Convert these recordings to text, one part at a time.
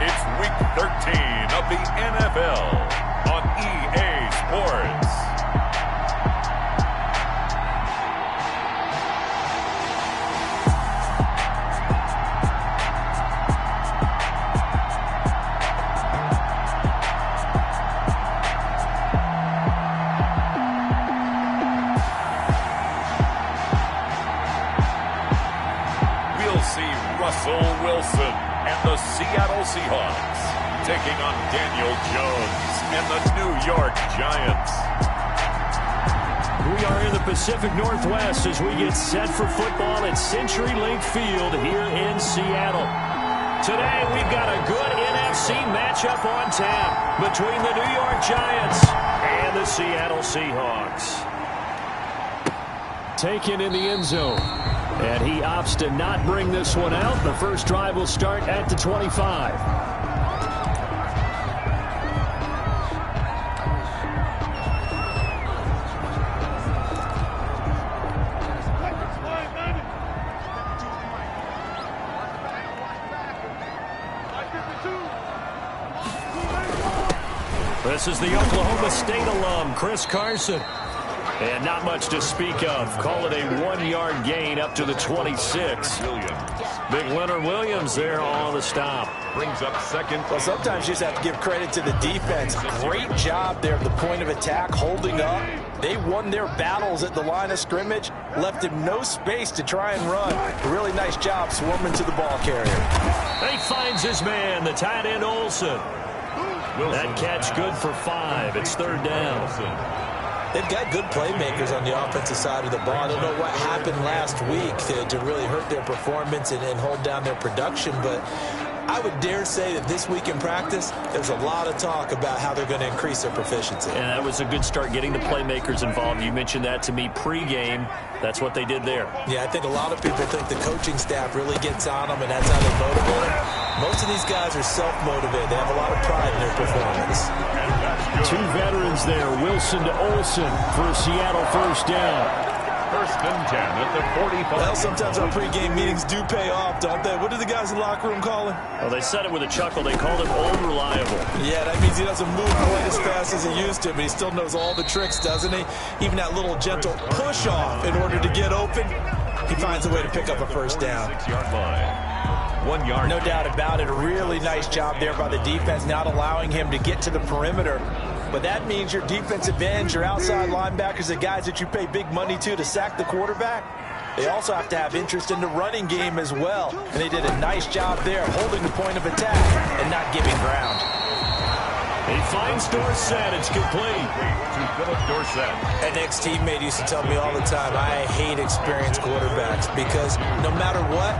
It's Week 13 of the NFL on EA Sports. Russell Wilson and the Seattle Seahawks taking on Daniel Jones and the New York Giants. We are in the Pacific Northwest as we get set for football at CenturyLink Field here in Seattle. Today we've got a good NFC matchup on tap between the New York Giants and the Seattle Seahawks. Taken in the end zone. And he opts to not bring this one out. The first drive will start at the 25. This is the Oklahoma State alum, Chris Carson. And not much to speak of. Call it a 1-yard gain up to the 26. Big Leonard Williams there on the stop. Brings up second. Well, sometimes you just have to give credit to the defense. Great job there at the point of attack, holding up. They won their battles at the line of scrimmage, left him no space to try and run. A really nice job swarming to the ball carrier. He finds his man, the tight end Olsen. That catch good for 5. It's third down. They've got good playmakers on the offensive side of the ball. I don't know what happened last week to really hurt their performance and hold down their production, but I would dare say that this week in practice, there's a lot of talk about how they're going to increase their proficiency. And that was a good start getting the playmakers involved. You mentioned that to me pregame. That's what they did there. Yeah, I think a lot of people think the coaching staff really gets on them, and that's how they motivate them. Most of these guys are self-motivated. They have a lot of pride in their performance. Two veterans there, Wilson to Olsen for a Seattle first down. First and 10 at the 45. Well, sometimes our pregame meetings do pay off, don't they? What do the guys in the locker room call him? Well, they said it with a chuckle. They called him old reliable. Yeah, that means he doesn't move quite as fast as he used to, but he still knows all the tricks, doesn't he? Even that little gentle push-off in order to get open, he finds a way to pick up a first down. 6-yard line. 1 yard. No doubt about it. A really nice job there by the defense, not allowing him to get to the perimeter. But that means your defensive ends, your outside linebackers, the guys that you pay big money to sack the quarterback, they also have to have interest in the running game as well. And they did a nice job there holding the point of attack and not giving ground. He finds Dorsett. It's complete. To Philip Dorsett. An ex-teammate used to tell me all the time, I hate experienced quarterbacks because no matter what,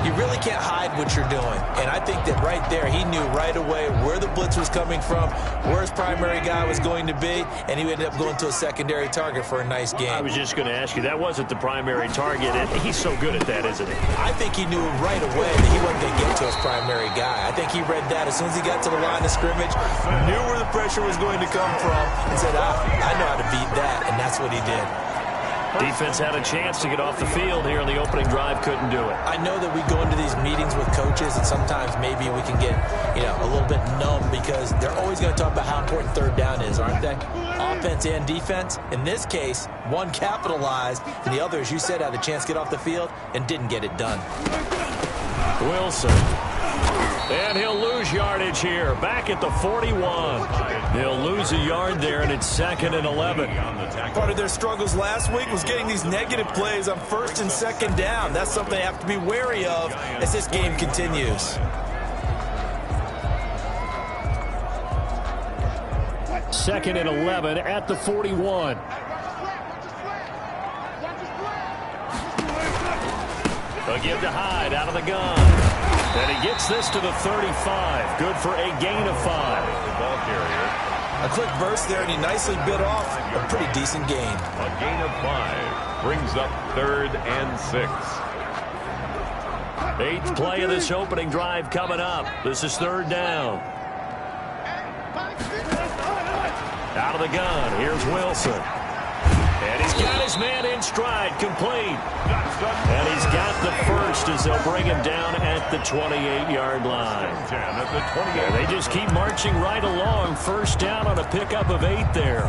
you really can't hide what you're doing. And I think that right there, he knew right away where the blitz was coming from, where his primary guy was going to be, and he ended up going to a secondary target for a nice game. I was just going to ask you, that wasn't the primary target, and he's so good at that, isn't he? I think he knew right away that he wasn't going to get to his primary guy. I think he read that as soon as he got to the line of scrimmage, knew where the pressure was going to come from, and said, I know how to beat that, and that's what he did. Defense had a chance to get off the field here in the opening drive, couldn't do it. I know that we go into these meetings with coaches, and sometimes maybe we can get, a little bit numb because they're always going to talk about how important third down is, aren't they? Offense and defense. In this case, one capitalized, and the other, as you said, had a chance to get off the field and didn't get it done. Wilson. And he'll lose yardage here, back at the 41. He'll lose a yard there, and it's 2nd and 11. Part of their struggles last week was getting these negative plays on 1st and 2nd down. That's something they have to be wary of as this game continues. 2nd and 11 at the 41. They'll give to Hyde out of the gun. And he gets this to the 35. Good for a gain of 5. Ball carrier. A quick burst there, and he nicely bit off a pretty decent gain. A gain of 5 brings up 3rd and 6. 8th play of this opening drive coming up. This is 3rd down. Out of the gun. Here's Wilson. And he's got his man in stride, complete. And he's got the first as they'll bring him down at the 28-yard line. They just keep marching right along. First down on a pickup of 8 there.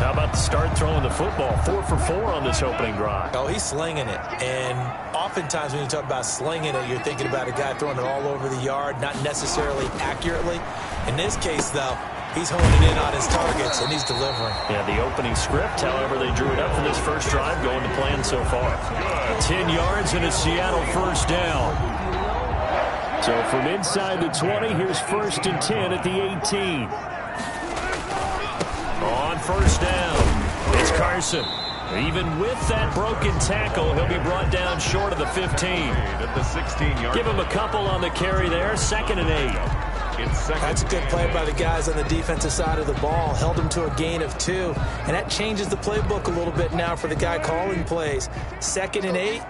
How about the start throwing the football? 4 for 4 on this opening drive. Oh, he's slinging it. And oftentimes when you talk about slinging it, you're thinking about a guy throwing it all over the yard, not necessarily accurately. In this case, though, he's honing in on his targets, and he's delivering. Yeah, the opening script, however, they drew it up for this first drive, going to plan so far. 10 yards and a Seattle first down. So from inside the 20, here's 1st and 10 at the 18. On first down, it's Carson. Even with that broken tackle, he'll be brought down short of the 15. At the 16-yard. Give him a couple on the carry there, 2nd and 8. That's a good play by the guys on the defensive side of the ball. Held him to a gain of 2. And that changes the playbook a little bit now for the guy calling plays. 2nd and 8.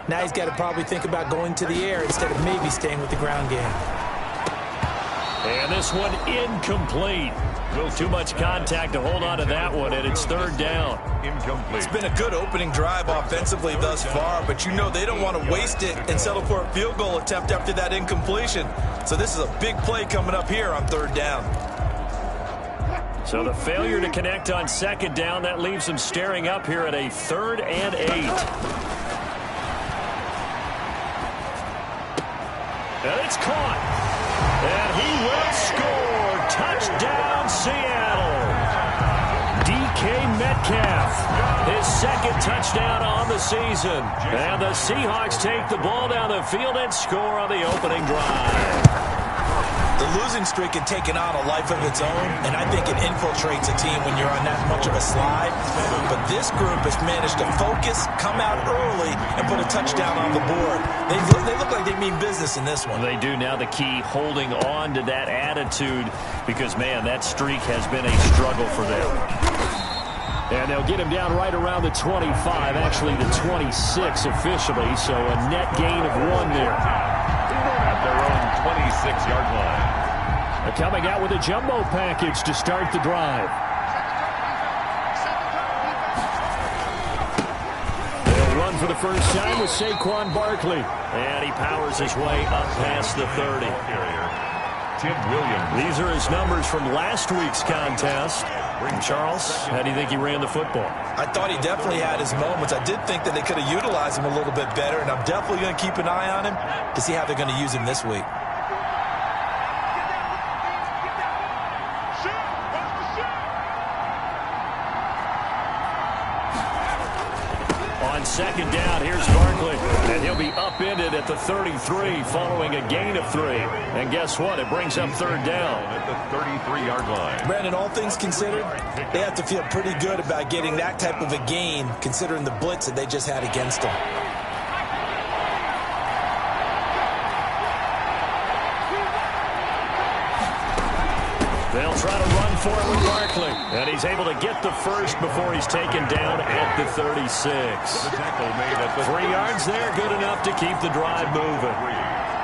Now he's got to probably think about going to the air instead of maybe staying with the ground game. And this one incomplete. Too much contact to hold on to that one, and it's 3rd down. Incomplete. It's been a good opening drive offensively thus far, but you know they don't want to waste it and settle for a field goal attempt after that incompletion. So this is a big play coming up here on 3rd down. So the failure to connect on 2nd down, that leaves them staring up here at a 3rd and 8. And it's caught. And he will score. Touchdown, Seattle. DK Metcalf, his 2nd touchdown on the season. And the Seahawks take the ball down the field and score on the opening drive. The losing streak had taken on a life of its own, and I think it infiltrates a team when you're on that much of a slide. But this group has managed to focus, come out early, and put a touchdown on the board. They look like they mean business in this one. They do. Now the key, holding on to that attitude, because, man, that streak has been a struggle for them. And they'll get him down right around the 25, actually the 26 officially, so a net gain of 1 there. At their own 26-yard line. They're coming out with a jumbo package to start the drive. They'll run for the first time with Saquon Barkley. And he powers his way up past the 30. Tim Williams. These are his numbers from last week's contest. Charles, how do you think he ran the football? I thought he definitely had his moments. I did think that they could have utilized him a little bit better, and I'm definitely going to keep an eye on him to see how they're going to use him this week. On 2nd down, here's Barkley, and he'll be upended at the 33 following a gain of 3. And guess what? It brings up 3rd down. At the 33-yard line. Brandon, all things considered, they have to feel pretty good about getting that type of a gain considering the blitz that they just had against them. They'll try to run for it with Barkley. And he's able to get the first before he's taken down at the 36. The tackle made at the 3 yards there, good enough to keep the drive moving.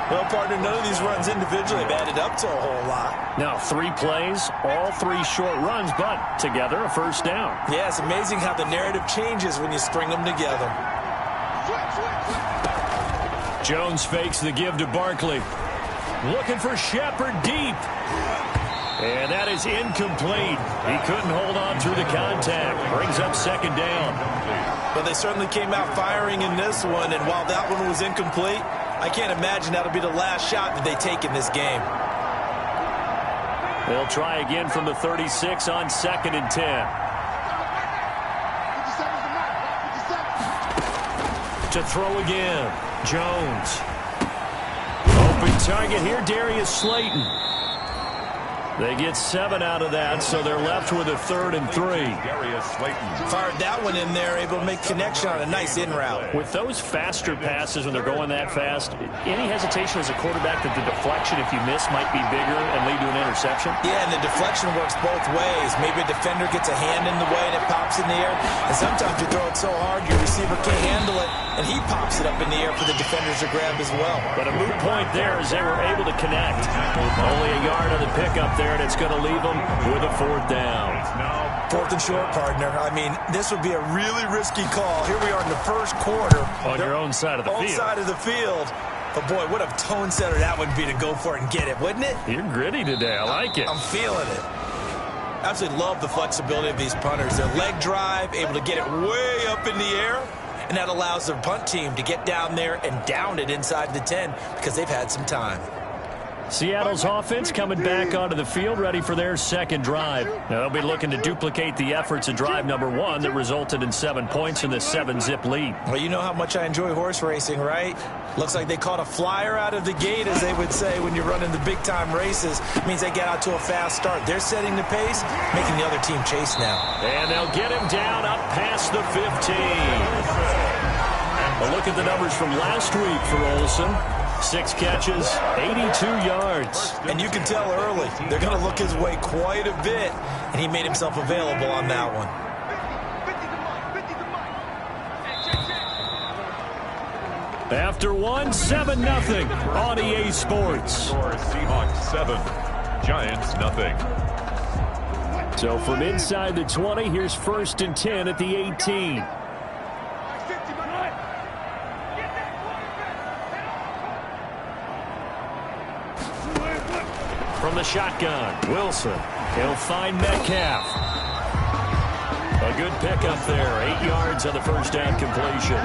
Well, partner, none of these runs individually have added up to a whole lot. Now, 3 plays, all 3 short runs, but together a first down. Yeah, it's amazing how the narrative changes when you string them together. Jones fakes the give to Barkley. Looking for Shepard deep. And that is incomplete. He couldn't hold on through the contact. Brings up 2nd down. But they certainly came out firing in this one, and while that one was incomplete, I can't imagine that'll be the last shot that they take in this game. They'll try again from the 36 on 2nd and 10. To throw again, Jones. Open target here, Darius Slayton. They get 7 out of that, so they're left with a 3rd and 3. Darius Slayton. Fired that one in there, able to make connection on a nice in route. With those faster passes, when they're going that fast, any hesitation as a quarterback that the deflection, if you miss, might be bigger and lead to an interception? Yeah, and the deflection works both ways. Maybe a defender gets a hand in the way and it pops in the air. And sometimes you throw it so hard your receiver can't handle it, and he pops it up in the air for the defenders to grab as well. But a moot point there as they were able to connect. Only a yard on the pickup there, and it's going to leave them with a 4th down. It's now 4th and short, partner. I mean, this would be a really risky call. Here we are in the first quarter. On your own side of the field. Own side of the field. But, boy, what a tone setter that would be to go for it and get it, wouldn't it? You're gritty today. I like it. I'm feeling it. Absolutely love the flexibility of these punters. Their leg drive, able to get it way up in the air, and that allows their punt team to get down there and down it inside the 10 because they've had some time. Seattle's offense coming back onto the field, ready for their second drive. Now, they'll be looking to duplicate the efforts of drive number 1 that resulted in 7 points in the 7-zip lead. Well, you know how much I enjoy horse racing, right? Looks like they caught a flyer out of the gate, as they would say when you're running the big-time races. It means they get out to a fast start. They're setting the pace, making the other team chase now. And they'll get him down up past the 15. A look at the numbers from last week for Olsen. 6 catches, 82 yards. And you can tell early, they're going to look his way quite a bit, and he made himself available on that one. After 1, 7-0 on EA Sports. Seahawks 7, Giants nothing. So from inside the 20, here's 1st and 10 at the 18. From the shotgun, Wilson. He'll find Metcalf. A good pickup there. 8 yards on the first down completion.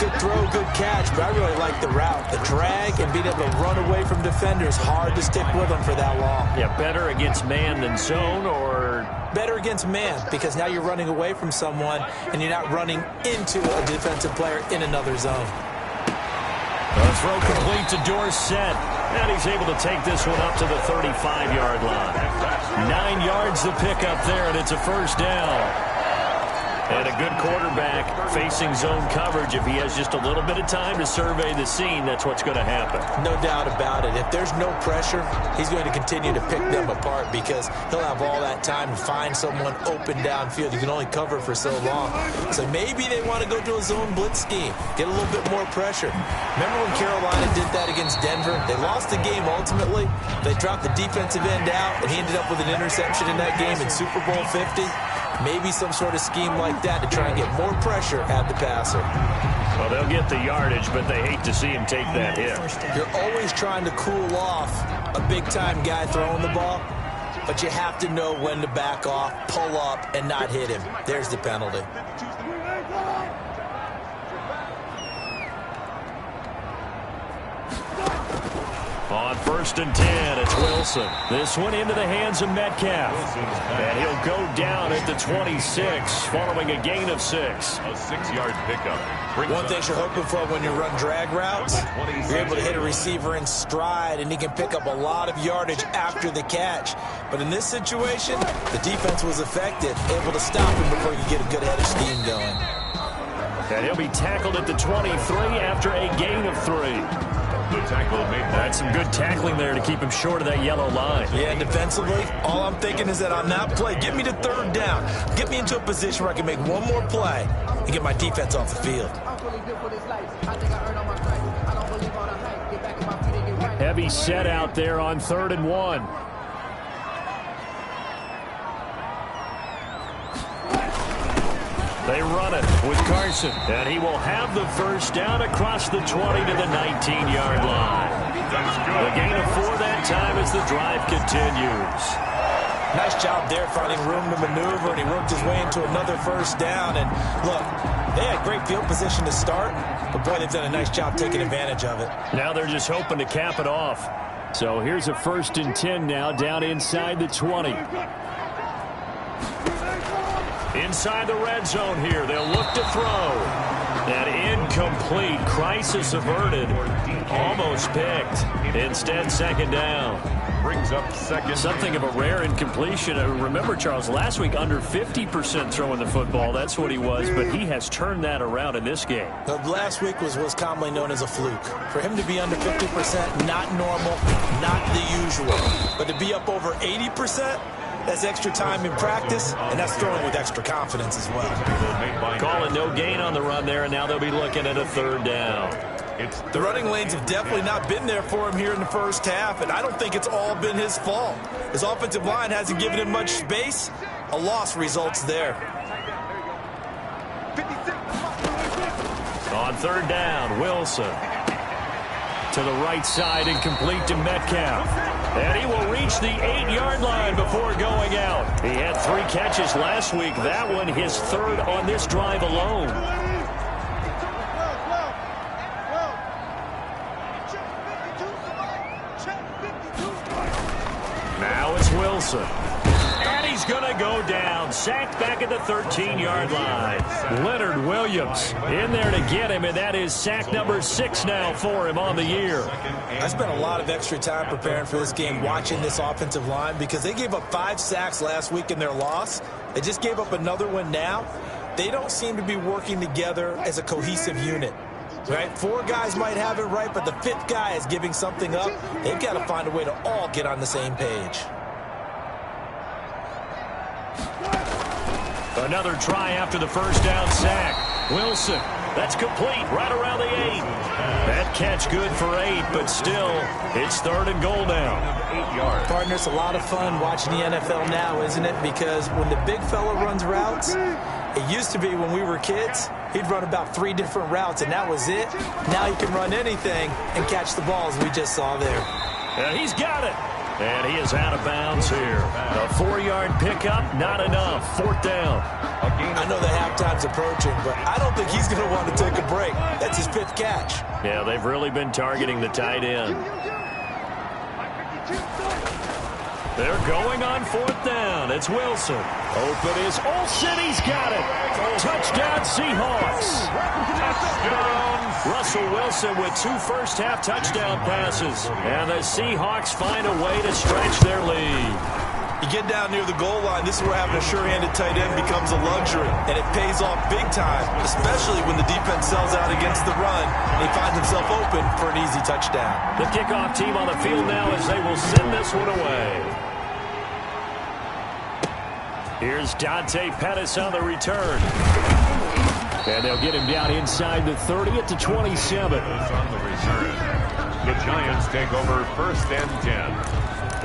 Good throw, good catch, but I really like the route. The drag and being able to run away from defenders. Hard to stick with them for that long. Yeah, better against man than zone, or? Better against man, because now you're running away from someone and you're not running into a defensive player in another zone. The throw complete to Dorsett. And he's able to take this one up to the 35-yard line. 9 yards to pick up there, and it's a first down. And a good quarterback facing zone coverage. If he has just a little bit of time to survey the scene, that's what's going to happen. No doubt about it. If there's no pressure, he's going to continue to pick them apart because he'll have all that time to find someone open downfield. You can only cover for so long. So maybe they want to go to a zone blitz scheme, get a little bit more pressure. Remember when Carolina did that against Denver? They lost the game ultimately. They dropped the defensive end out, and he ended up with an interception in that game in Super Bowl 50. Maybe some sort of scheme like that to try and get more pressure at the passer. Well, they'll get the yardage, but they hate to see him take that hit. You're always trying to cool off a big-time guy throwing the ball, but you have to know when to back off, pull up, and not hit him. There's the penalty. On 1st and 10, it's Wilson. This one into the hands of Metcalf. And he'll go down at the 26, following a gain of 6. A 6-yard pickup. One thing you're hoping for when you run drag routes, you're able to hit a receiver in stride, and he can pick up a lot of yardage after the catch. But in this situation, the defense was effective, able to stop him before you get a good head of steam going. And he'll be tackled at the 23 after a gain of 3. The tackle made. That's some good tackling there to keep him short of that yellow line. Yeah, defensively, all I'm thinking is that on that play, get me to 3rd down. Get me into a position where I can make one more play and get my defense off the field. Heavy set out there on 3rd and 1. They run it with Carson, and he will have the first down across the 20 to the 19-yard line. The gain of 4 that time as the drive continues. Nice job there finding room to maneuver, and he worked his way into another first down. And look, they had great field position to start, but boy, they've done a nice job taking advantage of it. Now they're just hoping to cap it off. So here's a 1st and 10 now, down inside the 20. Inside the red zone here, they'll look to throw. That incomplete, crisis averted, almost picked. Instead, 2nd down. Brings up 2nd. Something of a rare incompletion. Remember, Charles, last week under 50% throwing the football. That's what he was, but he has turned that around in this game. Last week was commonly known as a fluke. For him to be under 50%, not normal, not the usual. But to be up over 80%, that's extra time in practice, and that's throwing with extra confidence as well. Calling no gain on the run there, and now they'll be looking at a 3rd down. The running lanes have definitely not been there for him here in the first half, and I don't think it's all been his fault. His offensive line hasn't given him much space, A loss results there. On third down, Wilson. To the right side, incomplete to Metcalf. And he will reach the 8-yard line before going out. He had 3 catches last week. That one his 3rd on this drive alone. Now it's Wilson. And he's going to go down. Sacked back at the 13-yard line. Leonard Williams in there to get him, and that is sack number 6 now for him on the year. I spent a lot of extra time preparing for this game, watching this offensive line, because they gave up 5 sacks last week in their loss. They just gave up another one now. They don't seem to be working together as a cohesive unit. Right? 4 guys might have it right, but the 5th guy is giving something up. They've got to find a way to all get on the same page. Another try after the first down sack. Wilson, that's complete right around the 8. That catch good for 8, but still, it's 3rd and goal now. 8 yards. Partner, it's a lot of fun watching the NFL now, isn't it? Because when the big fella runs routes, it used to be when we were kids, he'd run about 3 different routes, and that was it. Now he can run anything and catch the balls we just saw there. And he's got it. And he is out of bounds here. A 4-yard pickup, not enough. 4th down. I know that halftime's approaching, but I don't think he's going to want to take a break. That's his 5th catch. Yeah, they've really been targeting the tight end. They're going on 4th down. It's Wilson. Open is Olsen. He's got it. Touchdown, Seahawks. Russell Wilson with 2 first-half touchdown passes. And the Seahawks find a way to stretch their lead. You get down near the goal line, this is where having a sure-handed tight end becomes a luxury. And it pays off big time, especially when the defense sells out against the run. And he finds himself open for an easy touchdown. The kickoff team on the field now as they will send this one away. Here's Dante Pettis on the return. And they'll get him down inside the 30 at the 27. On the return, the Giants take over 1st and 10.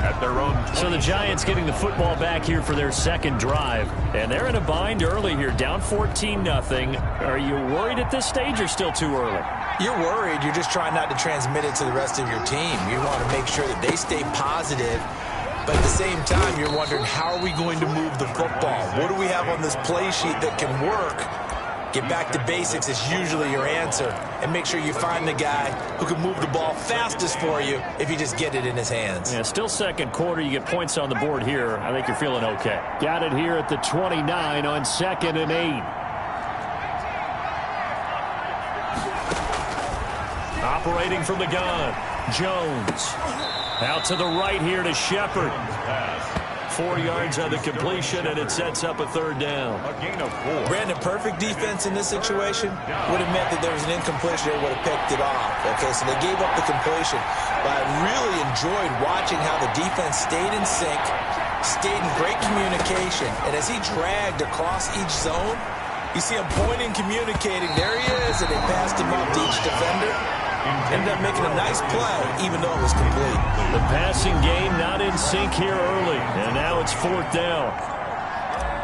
At their own 20. So the Giants getting the football back here for their 2nd drive. And they're in a bind early here, down 14-0. Are you worried at this stage or still too early? You're worried. You're just trying not to transmit it to the rest of your team. You want to make sure that they stay positive. But at the same time, you're wondering, how are we going to move the football? What do we have on this play sheet that can work? Get back to basics is usually your answer. And make sure you find the guy who can move the ball fastest for you if you just get it in his hands. Yeah, still 2nd quarter. You get points on the board here. I think you're feeling okay. Got it here at the 29 on 2nd and 8. Operating from the gun, Jones. Out to the right here to Shepard. 4 yards on the completion, and it sets up a 3rd down. A gain of 4. Brandon, perfect defense in this situation would have meant that there was an incompletion. They would have picked it off. Okay, so they gave up the completion. But I really enjoyed watching how the defense stayed in sync, stayed in great communication. And as he dragged across each zone, you see him pointing, communicating. There he is, and they passed him up to each defender. Ended up making a nice play, even though it was complete. The passing game not in sync here early, and now it's 4th down.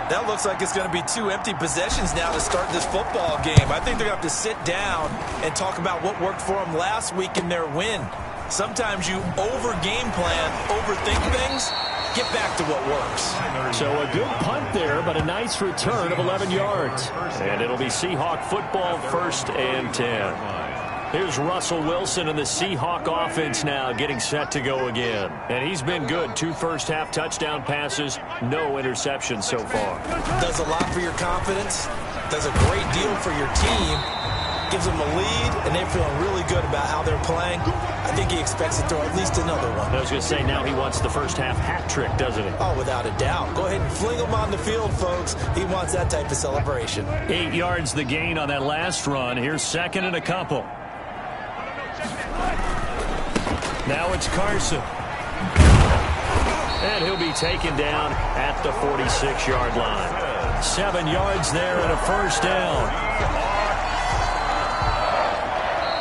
That looks like it's going to be 2 empty possessions now to start this football game. I think they're going to have to sit down and talk about what worked for them last week in their win. Sometimes you over-game plan, overthink things. Get back to what works. So a good punt there, but a nice return of 11 yards. And it'll be Seahawk football, 1st and 10. Here's Russell Wilson and the Seahawk offense now getting set to go again. And he's been good. 2 first-half touchdown passes, no interceptions so far. Does a lot for your confidence. Does a great deal for your team. Gives them a lead, and they're feeling really good about how they're playing. I think he expects to throw at least another one. I was going to say, now he wants the first-half hat trick, doesn't he? Oh, without a doubt. Go ahead and fling him on the field, folks. He wants that type of celebration. 8 yards the gain on that last run. Here's 2nd and a couple. Now it's Carson. And he'll be taken down at the 46-yard line. 7 yards there and a 1st down.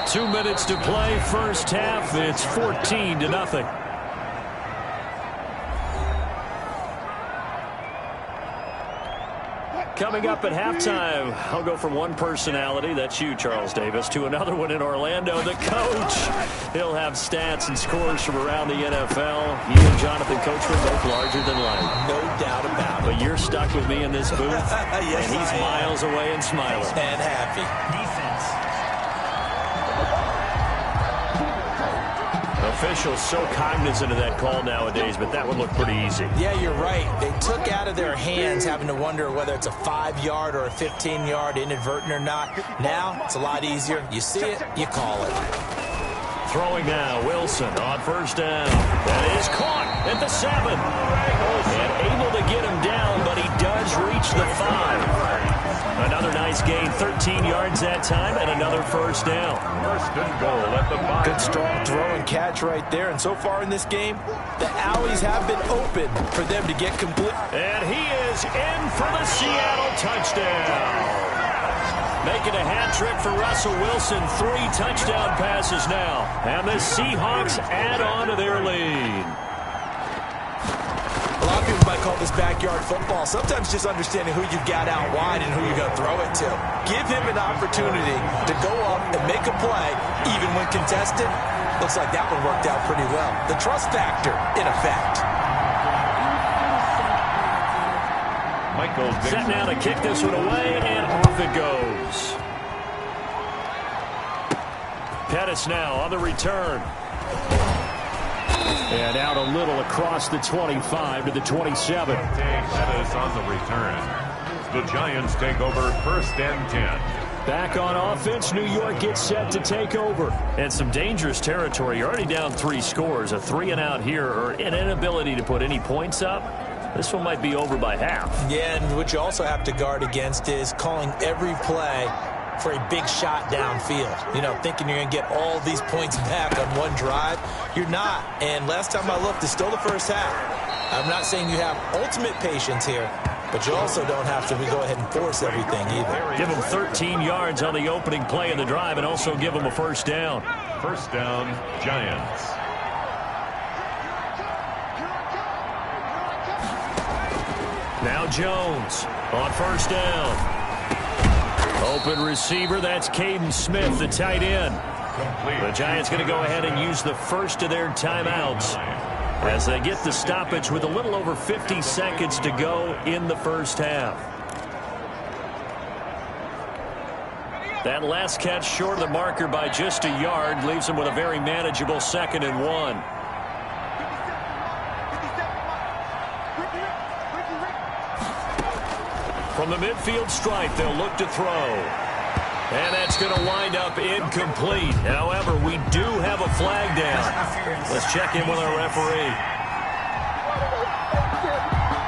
2 minutes to play, 1st half. It's 14-0. Coming up at halftime, I'll go from one personality, that's you, Charles Davis, to another one in Orlando, the coach. He'll have stats and scores from around the NFL. He and Jonathan Coachman both larger than life. No doubt about it. But you're stuck with me in this booth, yes, and he's miles away and smiling. And happy. Defense. Officials so cognizant of that call nowadays, but that would look pretty easy. Yeah, you're right. They took out of their hands having to wonder whether it's a 5-yard or a 15-yard, inadvertent or not. Now, it's a lot easier. You see it, you call it. Throwing now, Wilson on first down. That is caught at the 7. And able to get him down, but he does reach the 5. Another nice gain, 13 yards that time, and another first down. First and goal at the 5. Good strong throw and catch right there. And so far in this game, the alleys have been open for them to get complete. And he is in for the Seattle touchdown. Making a hat trick for Russell Wilson. 3 touchdown passes now. And the Seahawks add on to their lead. A lot of people might call this backyard football. Sometimes just understanding who you've got out wide and who you're going to throw it to. Give him an opportunity to go up and make a play, even when contested. Looks like that one worked out pretty well. The trust factor, in effect. Set now to kick this one away, and off it goes. Pettis now on the return. And out a little across the 25 to the 27. Pettis on the return. The Giants take over first and 10. Back on offense, New York gets set to take over. And some dangerous territory. You're already down 3 scores. A 3-and-out here, or an inability to put any points up. This one might be over by half. Yeah, and what you also have to guard against is calling every play for a big shot downfield. You know, thinking you're going to get all these points back on one drive. You're not. And last time I looked, it's still the first half. I'm not saying you have ultimate patience here, but you also don't have to go ahead and force everything either. Give them 13 yards on the opening play of the drive and also give them a first down. First down, Giants. Now Jones on first down. Open receiver, that's Caden Smith, the tight end. The Giants going to go ahead and use the first of their timeouts as they get the stoppage with a little over 50 seconds to go in the first half. That last catch short of the marker by just a yard leaves them with a very manageable 2nd and 1. From the midfield stripe, they'll look to throw. And that's going to wind up incomplete. However, we do have a flag down. Let's check in with our referee.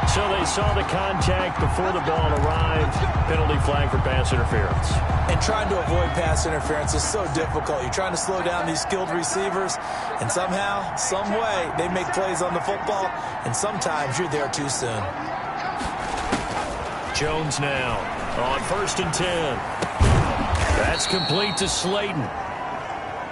So they saw the contact before the ball arrived. Penalty flag for pass interference. And trying to avoid pass interference is so difficult. You're trying to slow down these skilled receivers, and somehow, some way, they make plays on the football, and sometimes you're there too soon. Jones now on first and 10. That's complete to Slayton.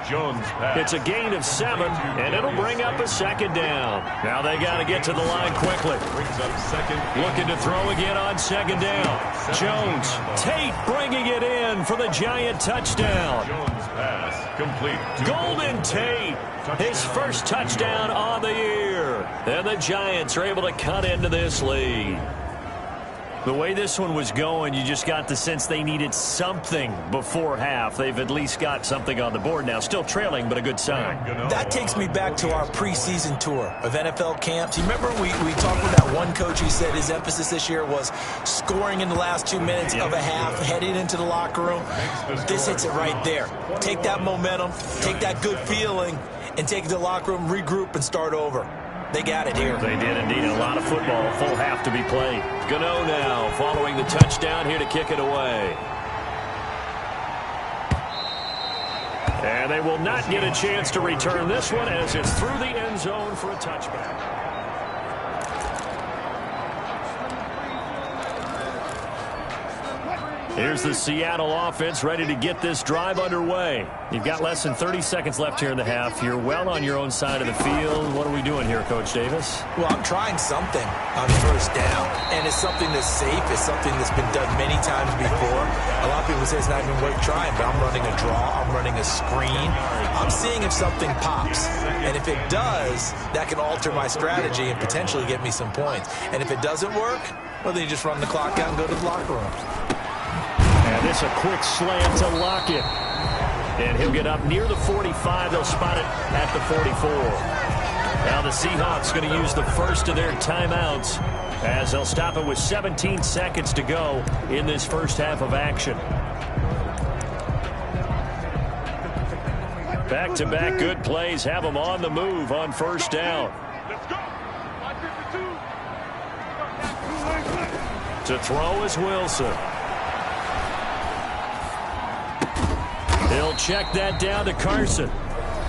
Jones pass. It's a gain of 7, and it'll bring up a 2nd down. Now they got to get to the line quickly. Brings up 2nd. Looking to throw again on 2nd down. Jones, Tate bringing it in for the Giant touchdown. Jones pass complete. Golden Tate, his first touchdown on the year. And the Giants are able to cut into this lead. The way this one was going, you just got the sense they needed something before half. They've at least got something on the board now. Still trailing, but a good sign. That takes me back to our preseason tour of NFL camps. You remember we talked with that one coach who said his emphasis this year was scoring in the last 2 minutes of a half, heading into the locker room. This hits it right there. Take that momentum, take that good feeling, and take it to the locker room, regroup, and start over. They got it here. They did indeed. A lot of football, a full half to be played. Gano now following the touchdown here to kick it away. And they will not get a chance to return this one as it's through the end zone for a touchback. Here's the Seattle offense ready to get this drive underway. You've got less than 30 seconds left here in the half. You're well on your own side of the field. What are we doing here, Coach Davis? Well, I'm trying something on first down, and it's something that's safe. It's something that's been done many times before. A lot of people say it's not even worth trying, but I'm running a draw. I'm running a screen. I'm seeing if something pops, and if it does, that can alter my strategy and potentially get me some points. And if it doesn't work, well, then you just run the clock out and go to the locker room. And this a quick slam to Lockett. And he'll get up near the 45. They'll spot it at the 44. Now the Seahawks going to use the first of their timeouts as they'll stop it with 17 seconds to go in this first half of action. Back-to-back good plays have them on the move on first down. To throw is Wilson. He'll check that down to Carson.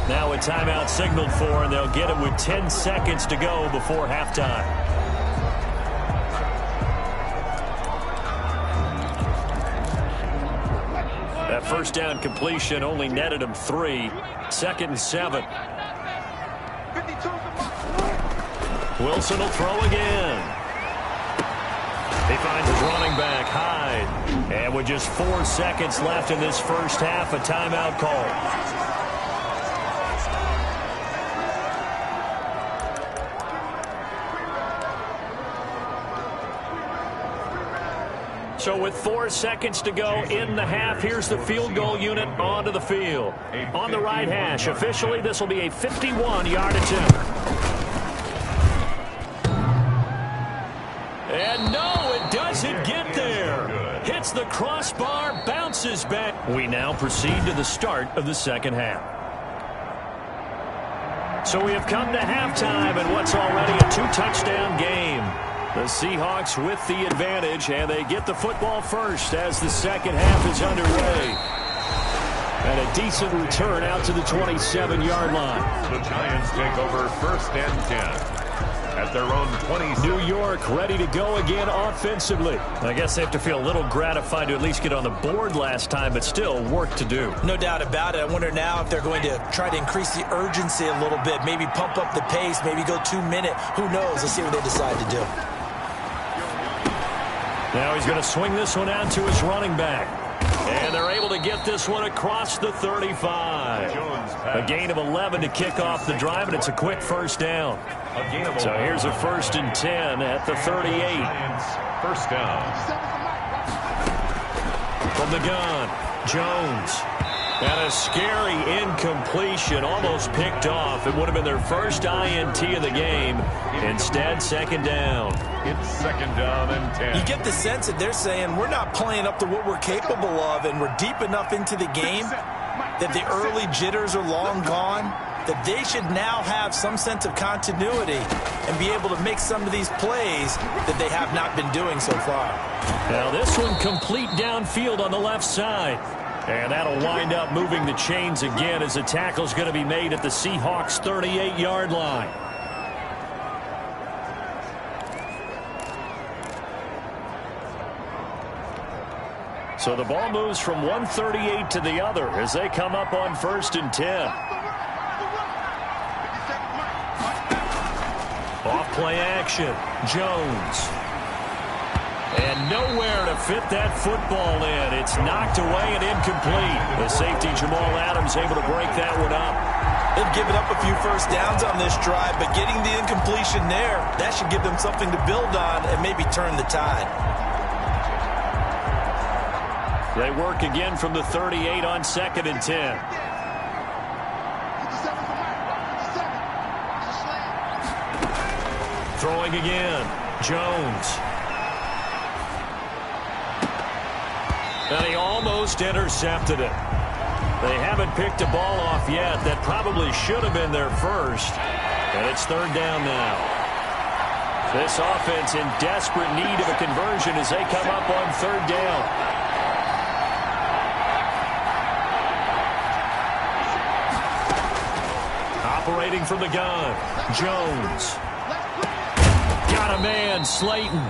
Now a timeout signaled for, and they'll get it with 10 seconds to go before halftime. That first down completion only netted him 3. 2nd and 7. Wilson will throw again. He finds his running back, Hyde. And with just 4 seconds left in this first half, a timeout call. So with 4 seconds to go in the half, here's the field goal unit onto the field. On the right hash, officially, this will be a 51-yard attempt. And no, it doesn't get there. Hits the crossbar, bounces back. We now proceed to the start of the second half. So we have come to halftime in what's already a 2-touchdown game. The Seahawks with the advantage, and they get the football first as the second half is underway. And a decent return out to the 27-yard line. The Giants take over 1st and 10. At their own 20. New York ready to go again offensively. I guess they have to feel a little gratified to at least get on the board last time, but still work to do. No doubt about it. I wonder now if they're going to try to increase the urgency a little bit, maybe pump up the pace, maybe go 2-minute. Who knows? Let's see what they decide to do. Now he's going to swing this one out to his running back. And they're able to get this one across the 35. A gain of 11 to kick off the drive, and it's a quick first down. So here's a 1st and 10 at the 38. First down. From the gun, Jones. And a scary incompletion, almost picked off. It would have been their first INT of the game. Instead, 2nd down. It's 2nd down and 10. You get the sense that they're saying we're not playing up to what we're capable of, and we're deep enough into the game that the early jitters are long gone, that they should now have some sense of continuity and be able to make some of these plays that they have not been doing so far. Now this one complete downfield on the left side. And that'll wind up moving the chains again as the tackle's going to be made at the Seahawks' 38-yard line. So the ball moves from 138 to the other as they come up on 1st and 10. Off play action, Jones. And nowhere to fit that football in. It's knocked away and incomplete. The safety, Jamal Adams, able to break that one up. They've given up a few first downs on this drive, but getting the incompletion there, that should give them something to build on and maybe turn the tide. They work again from the 38 on 2nd and 10. Throwing again, Jones. And he almost intercepted it. They haven't picked a ball off yet. That probably should have been their first. And it's 3rd down now. This offense in desperate need of a conversion as they come up on 3rd down. Operating from the gun, Jones. Got a man, Slayton.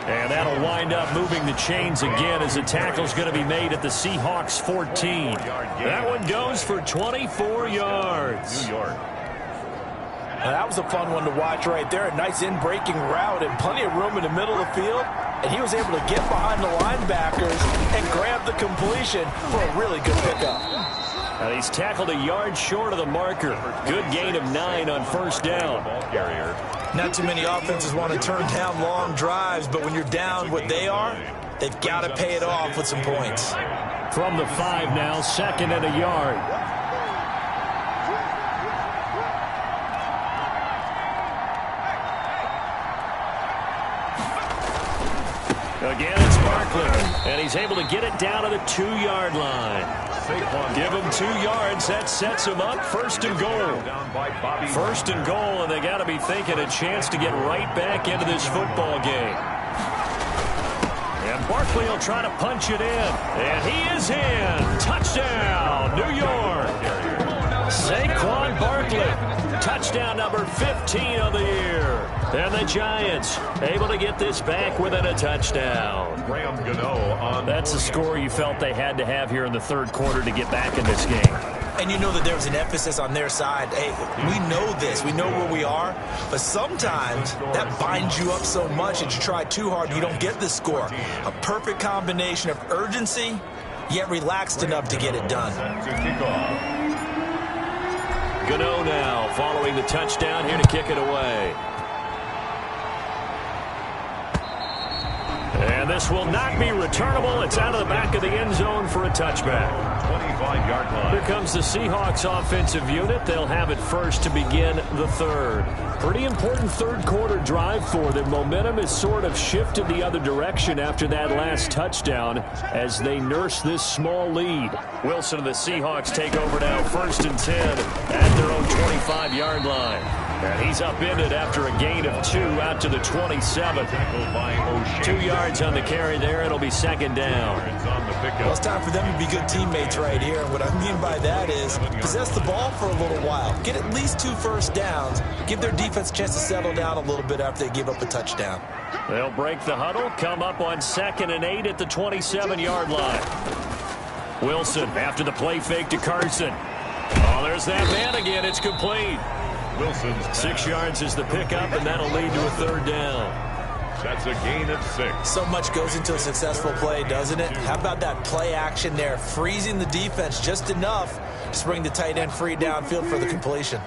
And that'll wind up moving the chains again as the tackle's going to be made at the Seahawks 14. That one goes for 24 yards. New York. Now, that was a fun one to watch right there. A nice in-breaking route and plenty of room in the middle of the field. And he was able to get behind the linebackers and grab the completion for a really good pickup. Now he's tackled a yard short of the marker. Good gain of 9 on first down. Not too many offenses want to turn down long drives, but when you're down what they are, they've got to pay it off with some points. From the 5 now, 2nd and a yard. Again, it's Barkley, and he's able to get it down to the 2-yard line. Give him 2 yards. That sets him up. 1st and goal. 1st and goal, and they got to be thinking a chance to get right back into this football game. And Barkley will try to punch it in, and he is in. Touchdown, New York. Saquon Barkley, touchdown number 15 of the year. And the Giants able to get this back within a touchdown. That's a score you felt they had to have here in the 3rd quarter to get back in this game. And you know that there was an emphasis on their side. Hey, we know this. We know where we are. But sometimes that binds you up so much that you try too hard and you don't get the score. A perfect combination of urgency, yet relaxed enough to get it done. Gano now following the touchdown here to kick it away. And this will not be returnable. It's out of the back of the end zone for a touchback. 25-yard line. Here comes the Seahawks offensive unit. They'll have it first to begin the 3rd. Pretty important 3rd quarter drive for them. Momentum has sort of shifted the other direction after that last touchdown as they nurse this small lead. Wilson and the Seahawks take over now 1st and 10 at their own 25-yard line. And he's upended after a gain of 2 out to the 27. 2 yards on the carry there. It'll be 2nd down. Well, it's time for them to be good teammates right here. And what I mean by that is possess the ball for a little while. Get at least 2 first downs. Give their defense a chance to settle down a little bit after they give up a touchdown. They'll break the huddle, come up on 2nd and 8 at the 27-yard line. Wilson after the play fake to Carson. Oh, there's that man again. It's complete. Wilson's 6 yards is the pickup, and that'll lead to a 3rd down. That's a gain of 6. So much goes into a successful play, doesn't it? How about that play action there, freezing the defense just enough to bring the tight end free downfield for the completion.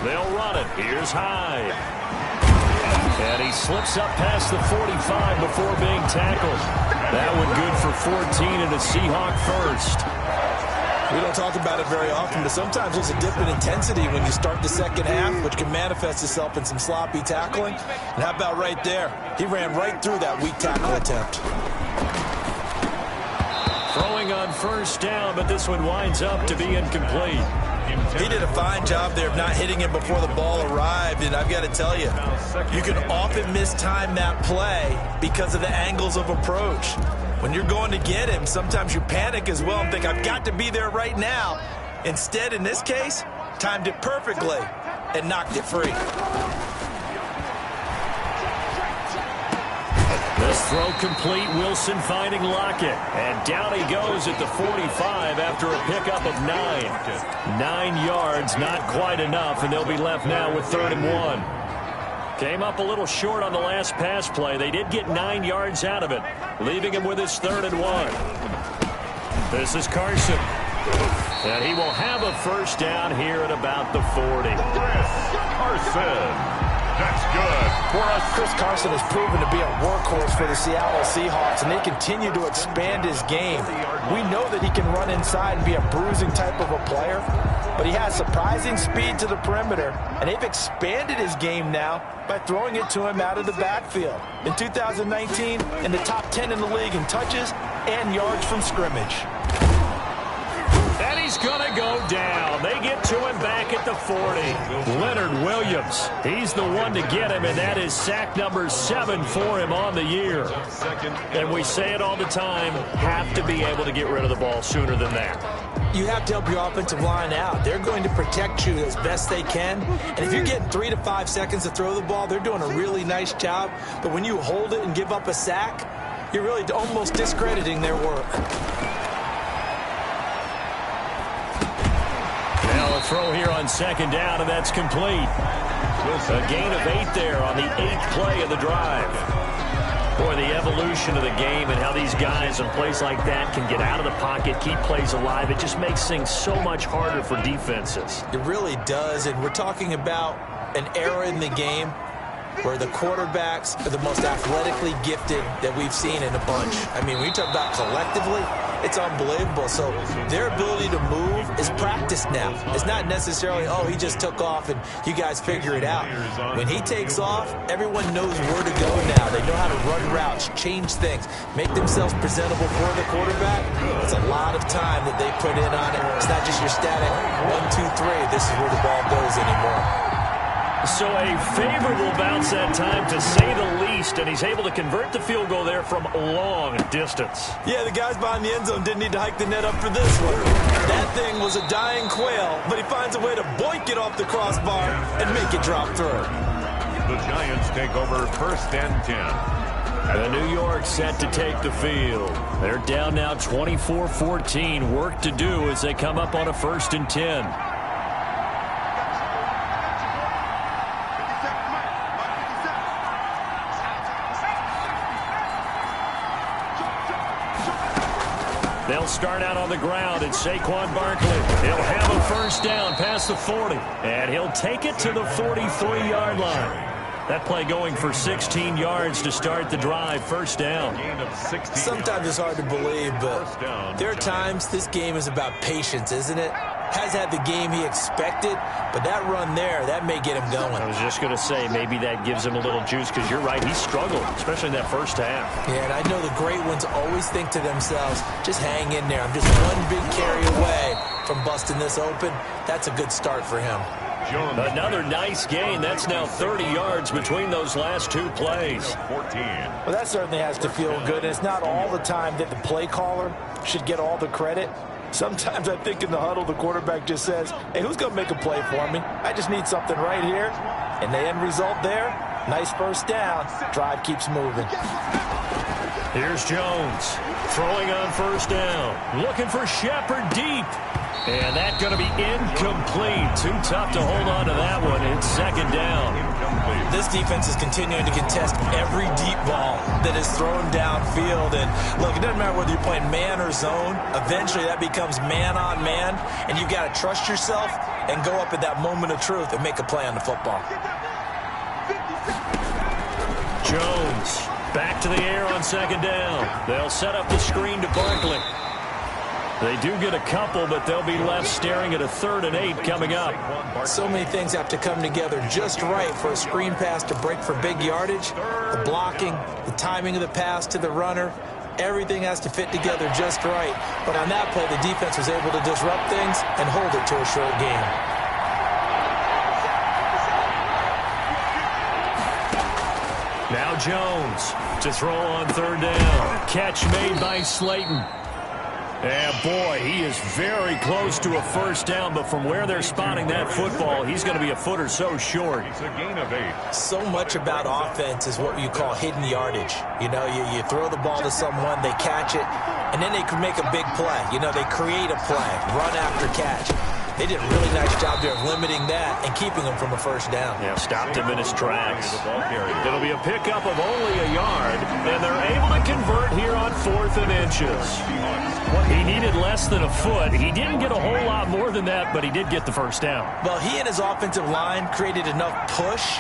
They'll run it. Here's Hyde. And he slips up past the 45 before being tackled. That one good for 14 and a Seahawk first. We don't talk about it very often, but sometimes there's a dip in intensity when you start the 2nd half, which can manifest itself in some sloppy tackling. And how about right there? He ran right through that weak tackle attempt. Throwing on 1st down, but this one winds up to be incomplete. He did a fine job there of not hitting it before the ball arrived, and I've got to tell you, you can often mistime that play because of the angles of approach. When you're going to get him, sometimes you panic as well and think, I've got to be there right now. Instead, in this case, timed it perfectly and knocked it free. This throw complete. Wilson finding Lockett. And down he goes at the 45 after a pickup of 9. 9 yards, not quite enough, and they'll be left now with 3rd and 1. Came up a little short on the last pass play. They did get 9 yards out of it, leaving him with his 3rd and 1. This is Carson. And he will have a 1st down here at about the 40. Carson. That's good. For us, Chris Carson has proven to be a workhorse for the Seattle Seahawks, and they continue to expand his game. We know that he can run inside and be a bruising type of a player, but he has surprising speed to the perimeter, and they've expanded his game now by throwing it to him out of the backfield. In 2019, in the top 10 in the league in touches and yards from scrimmage. And he's going to go down. They get to him back at the 40. Leonard Williams, he's the one to get him, and that is sack number 7 for him on the year. And we say it all the time, have to be able to get rid of the ball sooner than that. You have to help your offensive line out. They're going to protect you as best they can. And if you're getting 3 to 5 seconds to throw the ball, they're doing a really nice job. But when you hold it and give up a sack, you're really almost discrediting their work. Now a throw here on second down, and that's complete. A gain of 8 there on the 8th play of the drive. Boy, the evolution of the game and how these guys in plays like that can get out of the pocket, keep plays alive, it just makes things so much harder for defenses. It really does, and we're talking about an era in the game where the quarterbacks are the most athletically gifted that we've seen in a bunch. I mean, when you talk about collectively, it's unbelievable. So their ability to move is practiced now. It's not necessarily, oh, he just took off and you guys figure it out. When he takes off, everyone knows where to go now. They know how to run routes, change things, make themselves presentable for the quarterback. It's a lot of time that they put in on it. It's not just your static 1, 2, 3. This is where the ball goes anymore. So a favorable bounce that time, to say the least, and he's able to convert the field goal there from a long distance. Yeah, the guys behind the end zone didn't need to hike the net up for this one. That thing was a dying quail, but he finds a way to boink it off the crossbar and make it drop through. The Giants take over 1st and 10. The New York set to take the field. They're down now 24-14. Work to do as they come up on a 1st and 10. They'll start out on the ground, and Saquon Barkley, he'll have a 1st down past the 40, and he'll take it to the 43-yard line. That play going for 16 yards to start the drive, 1st down. Sometimes it's hard to believe, but there are times this game is about patience, isn't it? Has had the game he expected, but that run there, that may get him going. I was just going to say, maybe that gives him a little juice, because you're right, he struggled, especially in that 1st half. Yeah, and I know the great ones always think to themselves, just hang in there. I'm just one big carry away from busting this open. That's a good start for him. Another nice gain. That's now 30 yards between those last 2 plays. 14. Well, that certainly has to feel good. And it's not all the time that the play caller should get all the credit. Sometimes I think in the huddle, the quarterback just says, hey, who's going to make a play for me? I just need something right here. And the end result there, nice 1st down. Drive keeps moving. Here's Jones throwing on 1st down. Looking for Shepard deep. And that's going to be incomplete. Too tough to hold on to that one. It's 2nd down. This defense is continuing to contest every deep ball that is thrown downfield. And look, it doesn't matter whether you're playing man or zone. Eventually that becomes man on man. And you've got to trust yourself and go up at that moment of truth and make a play on the football. Jones back to the air on 2nd down. They'll set up the screen to Barkley. They do get a couple, but they'll be left staring at a 3rd and 8 coming up. So many things have to come together just right for a screen pass to break for big yardage. The blocking, the timing of the pass to the runner, everything has to fit together just right. But on that play, the defense was able to disrupt things and hold it to a short game. Now Jones to throw on 3rd down. Catch made by Slayton. And boy, he is very close to a 1st down, but from where they're spotting that football, he's going to be a foot or so short. It's a gain of 8. So much about offense is what you call hidden yardage. You know, you throw the ball to someone, they catch it, and then they can make a big play. You know, they create a play, run after catch. They did a really nice job there of limiting that and keeping him from a 1st down. Yeah, stopped him in his tracks. It'll be a pickup of only a yard, and they're able to convert here on 4th and inches. He needed less than a foot. He didn't get a whole lot more than that, but he did get the 1st down. Well, he and his offensive line created enough push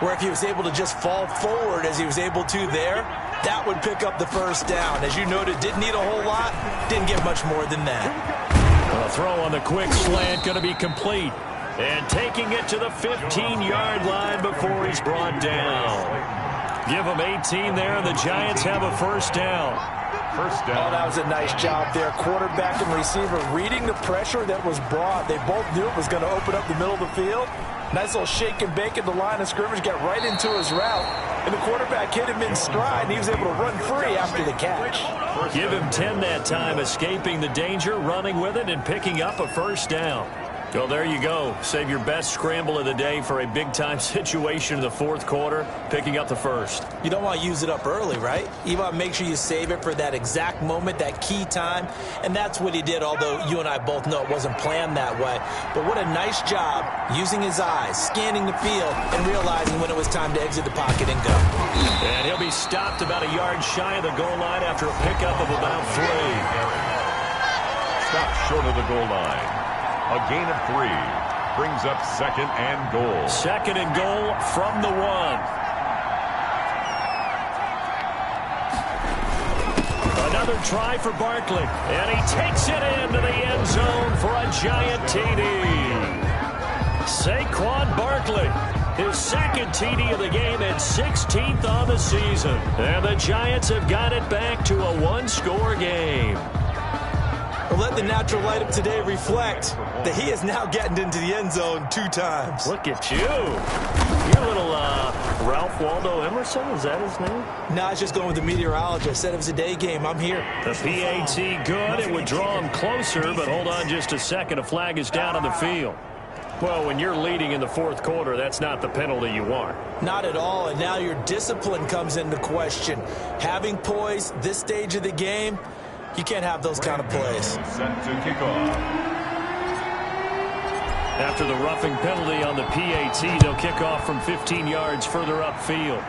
where if he was able to just fall forward as he was able to there, that would pick up the 1st down. As you noted, didn't need a whole lot, didn't get much more than that. A throw on the quick slant going to be complete. And taking it to the 15-yard line before he's brought down. Give him 18 there, and the Giants have a 1st down. First down. Oh, that was a nice job there. Quarterback and receiver reading the pressure that was brought. They both knew it was going to open up the middle of the field. Nice little shake and bake at the line of scrimmage, got right into his route. And the quarterback hit him in stride, and he was able to run free after the catch. Give him 10 that time, escaping the danger, running with it, and picking up a first down. Well, there you go. Save your best scramble of the day for a big-time situation in the fourth quarter, picking up the first. You don't want to use it up early, right? You want to make sure you save it for that exact moment, that key time. And that's what he did, although you and I both know it wasn't planned that way. But what a nice job using his eyes, scanning the field, and realizing when it was time to exit the pocket and go. And he'll be stopped about a yard shy of the goal line after a pickup of about 3. Stop short of the goal line. A gain of 3 brings up second and goal. Second and goal from the 1. Another try for Barkley, and he takes it into the end zone for a giant TD. Saquon Barkley, his second TD of the game and 16th on the season. And the Giants have got it back to a one-score game. Well, let the natural light of today reflect that he is now getting into the end zone 2 times. Look at you. You're a little Ralph Waldo Emerson, is that his name? No, I was just going with the meteorologist. Said it was a day game. I'm here. The PAT good. It would draw him closer, but hold on just a second. A flag is down on the field. Well, when you're leading in the fourth quarter, that's not the penalty you want. Not at all, and now your discipline comes into question. Having poise this stage of the game, you can't have those kind of plays. Set to kick off. After the roughing penalty on the PAT, they'll kick off from 15 yards further upfield.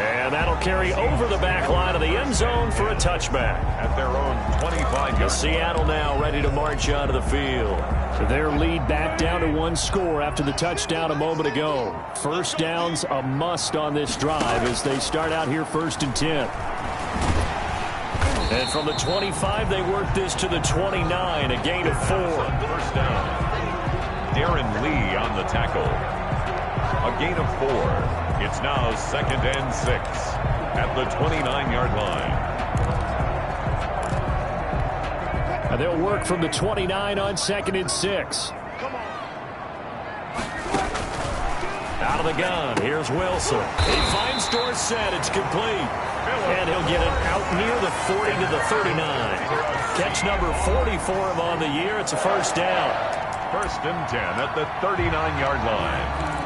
And that'll carry over the back line of the end zone for a touchback. At their own 25-yard. Seattle now ready to march onto the field. Their lead back down to 1 score after the touchdown a moment ago. First down's a must on this drive as they start out here 1st and 10. And from the 25, they work this to the 29, a gain of 4. First down. Darren Lee on the tackle. A gain of 4. It's now 2nd and 6 at the 29-yard line. And they'll work from the 29 on 2nd and 6. Out of the gun, here's Wilson. He finds Dorsett, it's complete. And he'll get it out near the 40 to the 39. Catch number 40 for him on the year. It's a first down. 1st and 10 at the 39-yard line.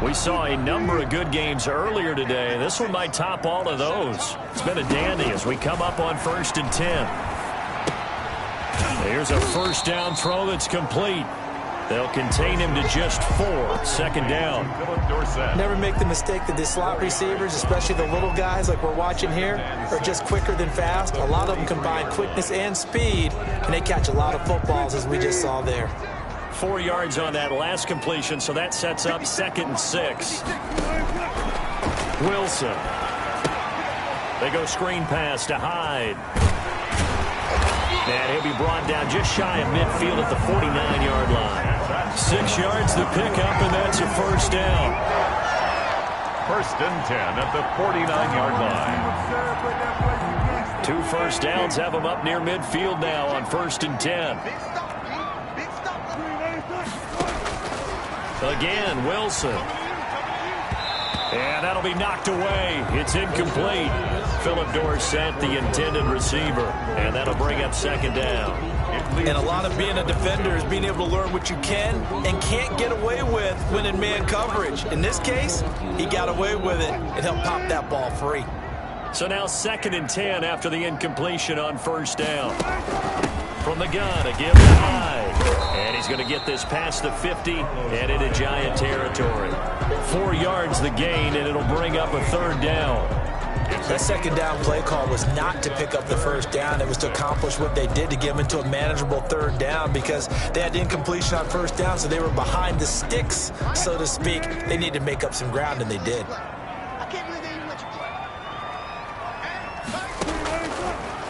We saw a number of good games earlier today. This one might top all of those. It's been a dandy as we come up on 1st and 10. Here's a first down throw that's complete. They'll contain him to just 4. 2nd down. Never make the mistake that the slot receivers, especially the little guys like we're watching here, are just quicker than fast. A lot of them combine quickness and speed, and they catch a lot of footballs, as we just saw there. 4 yards on that last completion, so that sets up 2nd and 6. Wilson. They go screen pass to Hyde. And he'll be brought down just shy of midfield at the 49-yard line. 6 yards the pickup, and that's a first down. 1st and 10 at the 49-yard line. 2 first downs have them up near midfield now on 1st and 10. Again, Wilson. And that'll be knocked away. It's incomplete. Philip Dorsett, the intended receiver. And that'll bring up 2nd down. And a lot of being a defender is being able to learn what you can and can't get away with when in man coverage. In this case, he got away with it and helped pop that ball free. So now 2nd and 10 after the incompletion on 1st down. From the gun, a give to Hyde. And he's going to get this past the 50 and into Giant territory. 4 yards the gain, and it'll bring up a 3rd down. That 2nd down play call was not to pick up the 1st down. It was to accomplish what they did to get them into a manageable 3rd down because they had incompletion on 1st down, so they were behind the sticks, so to speak. They needed to make up some ground, and they did.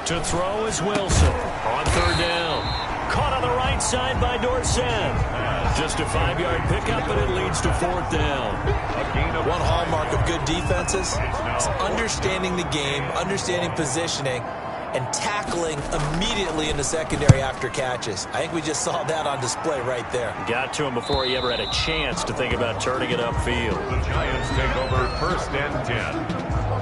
To throw is Wilson on 3rd down. Caught on the right side by Dorsett. Just a 5-yard pickup, but it leads to 4th down. One hallmark of good defenses is understanding the game, understanding positioning, and tackling immediately in the secondary after catches. I think we just saw that on display right there. Got to him before he ever had a chance to think about turning it upfield. The Giants take over 1st and 10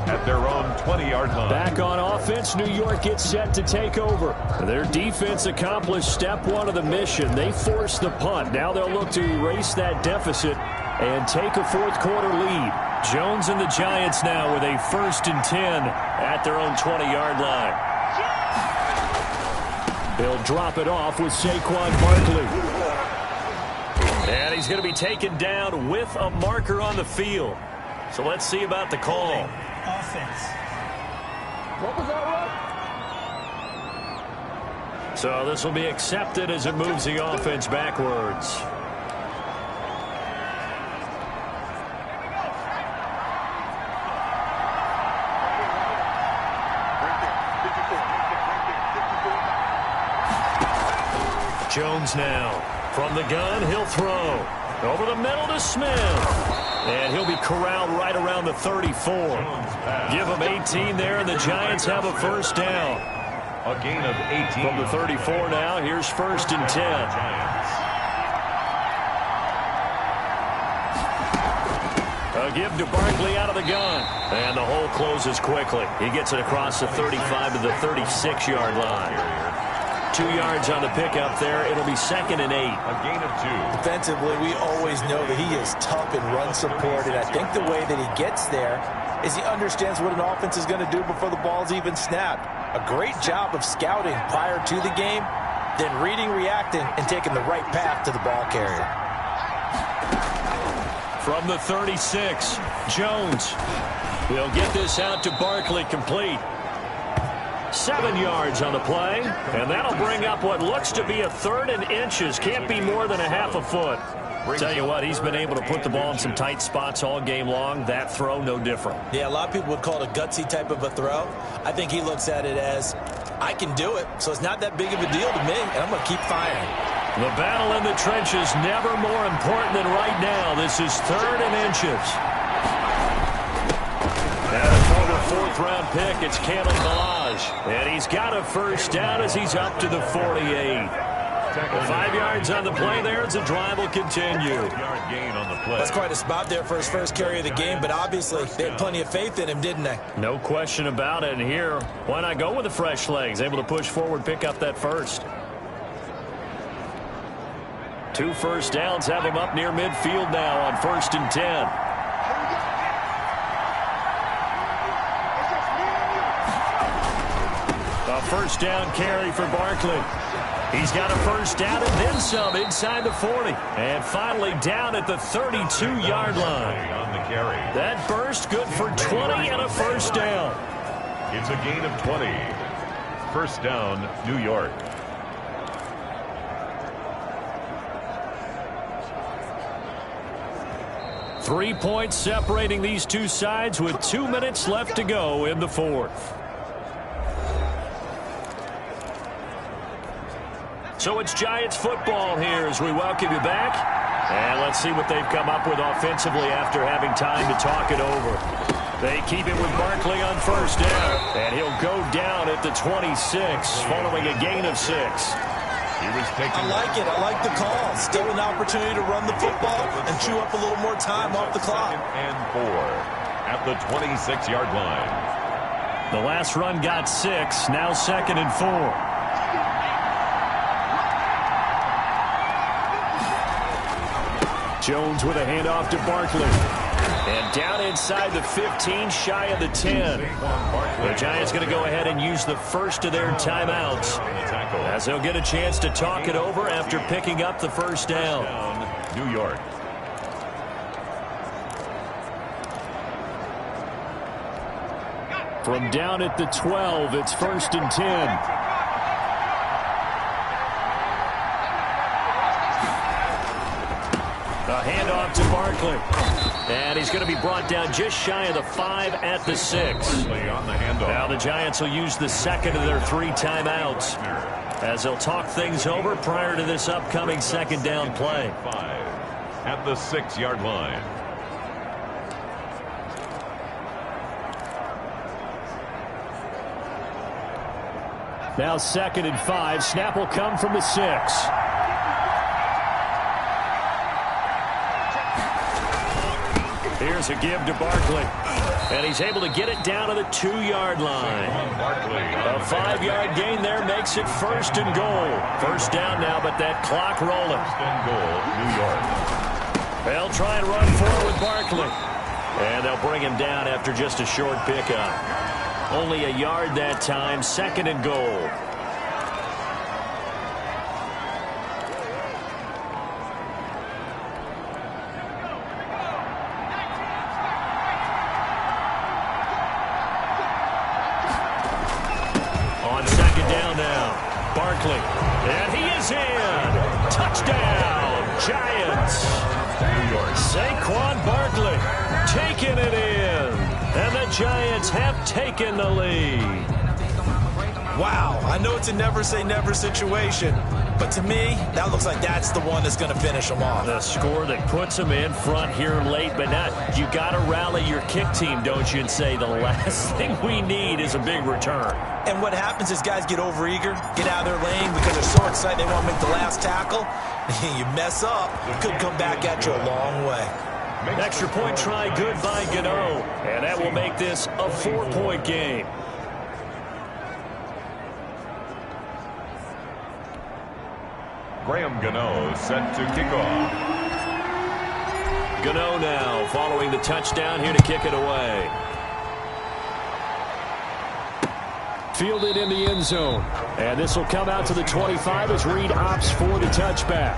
at their own 20-yard line. Back on offense, New York gets set to take over. Their defense accomplished step 1 of the mission. They forced the punt. Now they'll look to erase that deficit and take a 4th quarter lead. Jones and the Giants now with a 1st and 10 at their own 20-yard line. They'll drop it off with Saquon Barkley. And he's going to be taken down with a marker on the field. So let's see about the call. Offense. What was that run? So this will be accepted as it moves the offense backwards. Jones now. From the gun, he'll throw. Over the middle to Smith. And he'll be corralled right around the 34. Give him 18 there, and the Giants have a 1st down. A gain of 18. From the 34 now, here's 1st and 10. A give to Barkley out of the gun. And the hole closes quickly. He gets it across the 35 to the 36-yard line. 2 yards on the pickup there. It'll be 2nd and 8. A gain of 2. Defensively, we always know that he is tough in run support, and I think the way that he gets there is he understands what an offense is going to do before the ball's even snapped. A great job of scouting prior to the game, then reading, reacting, and taking the right path to the ball carrier. From the 36, Jones. He'll get this out to Barkley, complete. 7 yards on the play, and that'll bring up what looks to be a 3rd and inches. Can't be more than a half a foot. Tell you what, he's been able to put the ball in some tight spots all game long. That throw, no different. Yeah, a lot of people would call it a gutsy type of a throw. I think he looks at it as, I can do it, so it's not that big of a deal to me, and I'm going to keep firing. The battle in the trenches never more important than right now. This is 3rd and inches. And a former 4th-round pick, it's Kalen Ballage. And he's got a 1st down as he's up to the 48. 5 yards on the play there as the drive will continue. Yard gain on the play. That's quite a spot there for his first carry of the game, but obviously they had plenty of faith in him, didn't they? No question about it. And here, why not go with the fresh legs? Able to push forward, pick up that 1st. 2 1st downs have him up near midfield now on 1st and 10. A 1st down carry for Barkley. He's got a 1st down and then some inside the 40. And finally down at the 32-yard line. On the carry. That burst good for 20 and a 1st down. It's a gain of 20. 1st down, New York. Three points separating these two sides with 2 minutes left to go in the 4th. So it's Giants football here as we welcome you back. And let's see what they've come up with offensively after having time to talk it over. They keep it with Barkley on 1st down. And he'll go down at the 26 following a gain of 6. He was taking. I like it. I like the call. Still an opportunity to run the football and chew up a little more time off the clock. 2nd and 4 at the 26-yard line. The last run got 6. Now 2nd and 4. Jones with a handoff to Barkley. And down inside the 15, shy of the 10. The Giants going to go ahead and use the 1st of their timeouts, as they'll get a chance to talk it over after picking up the 1st down. New York. From down at the 12, it's 1st and 10. A handoff to Barkley. And he's going to be brought down just shy of the 5 at the 6. On the handoff. Now the Giants will use the 2nd of their 3 timeouts. as they'll talk things over prior to this upcoming second down play. 5 at the 6-yard line. Now 2nd and 5. Snap will come from the 6. Here's a give to Barkley. And he's able to get it down to the 2-yard line. A 5-yard gain there makes it 1st and goal. First down now, but that clock rolling. 1st and goal, New York. They'll try and run forward with Barkley. And they'll bring him down after just a short pickup. Only a yard that time, 2nd and goal. On 2nd down now, Barkley. And he is in. Touchdown, Giants. New York. Saquon Barkley taking it in. And the Giants have taken the lead. Wow, I know it's a never-say-never situation, but to me, that looks like that's the one that's going to finish them off. The score that puts them in front here late, but not. You got to rally your kick team, don't you, and say the last thing we need is a big return. And what happens is guys get overeager, get out of their lane because they're so excited they want to make the last tackle. You mess up, it could come back at you a long way. Extra point try good by Gano, and that will make this a 4-point game. Graham Gano set to kick off. Gano now following the touchdown here to kick it away. Fielded in the end zone. And this will come out to the 25 as Reed opts for the touchback.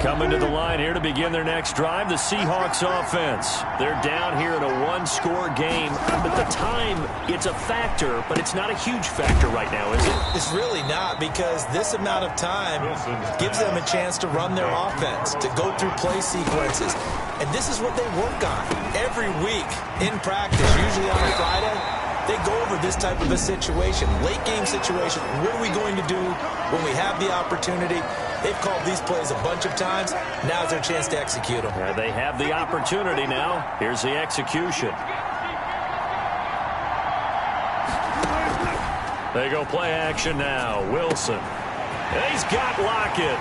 Coming to the line here to begin their next drive, the Seahawks offense. They're down here in a one-score game. But the time, it's a factor, but it's not a huge factor right now, is it? It's really not, because this amount of time gives them a chance to run their offense, to go through play sequences. And this is what they work on every week in practice, usually on a Friday. They go over this type of a situation, late game situation. What are we going to do when we have the opportunity? They've called these plays a bunch of times. Now's their chance to execute them. They have the opportunity now. Here's the execution. They go play action now. Wilson. And he's got Lockett.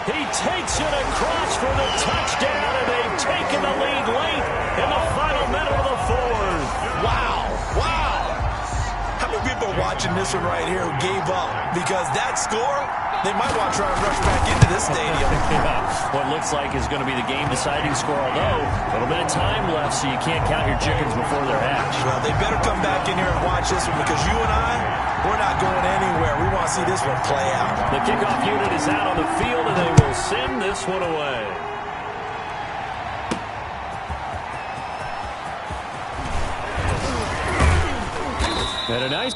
He takes it across for the touchdown, and they've taken the lead late in the final minute of the fourth. Wow. Wow. How many people are watching this one right here who gave up? Because that score, they might want to try and rush back into this stadium. Yeah, what looks like is going to be the game-deciding score, although a little bit of time left, so you can't count your chickens before they're hatched. Well, they better come back in here and watch this one, because you and I, we're not going anywhere. We want to see this one play out. The kickoff unit is out on the field, and they will send this one away. And a nice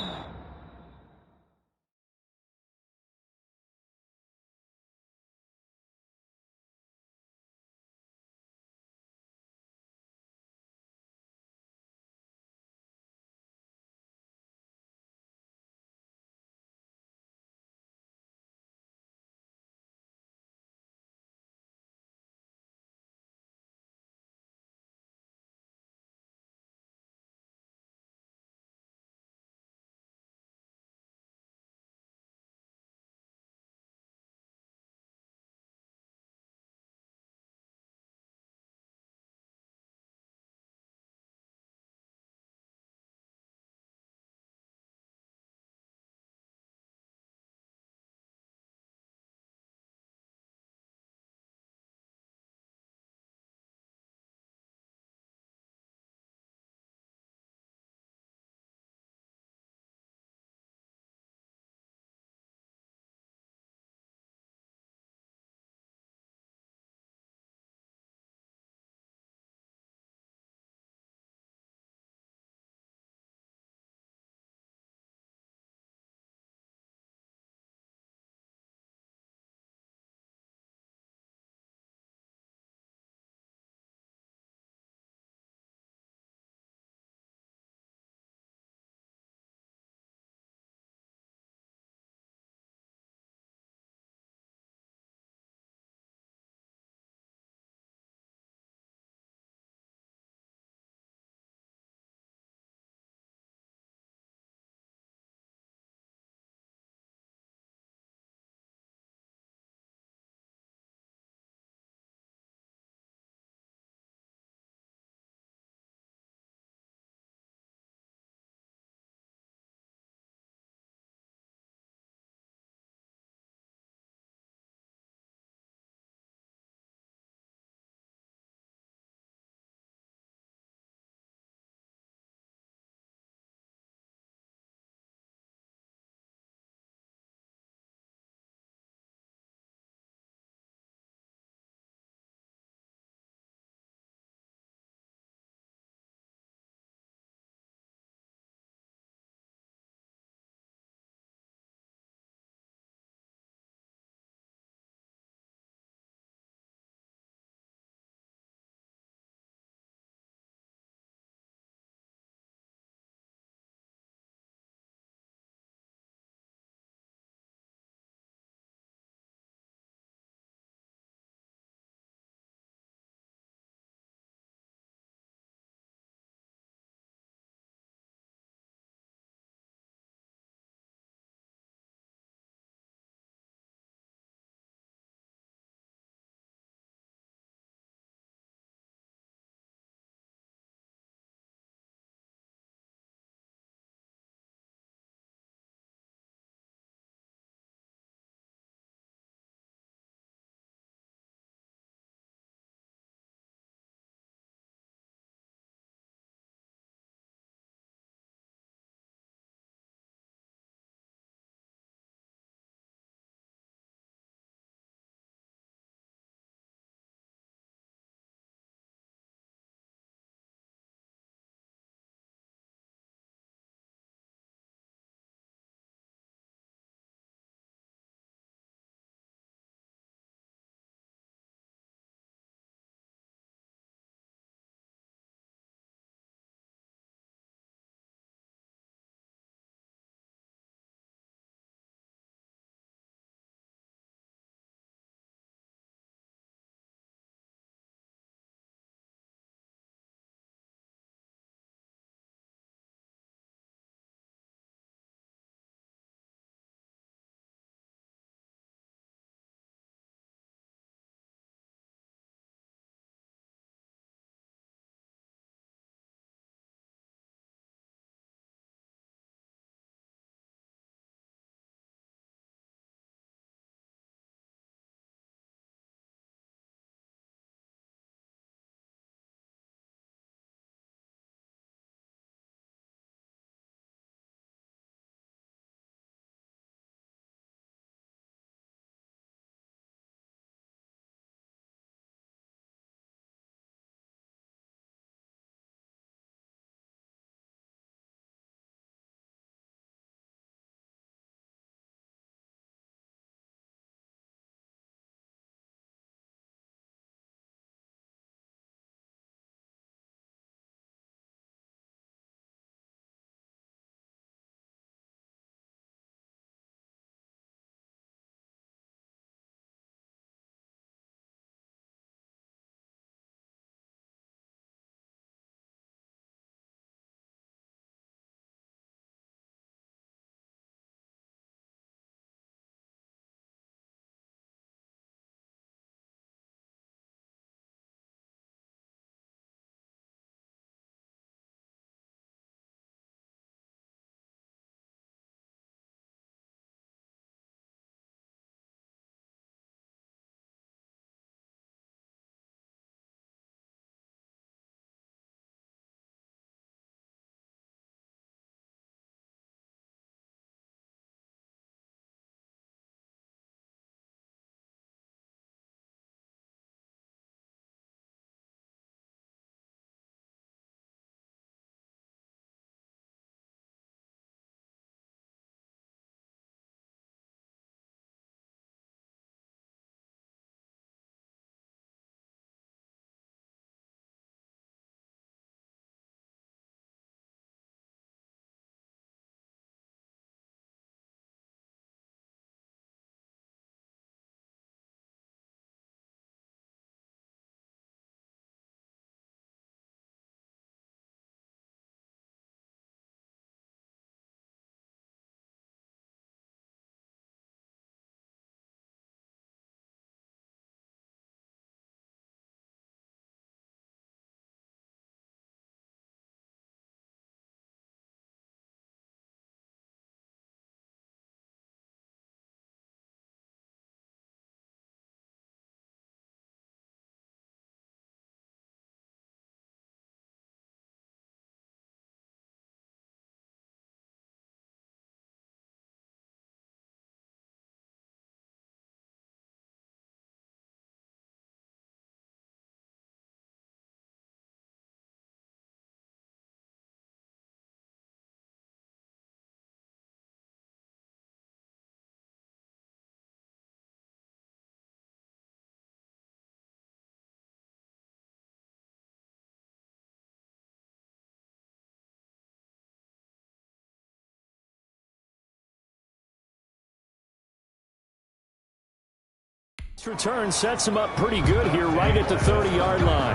This return sets him up pretty good here right at the 30-yard line.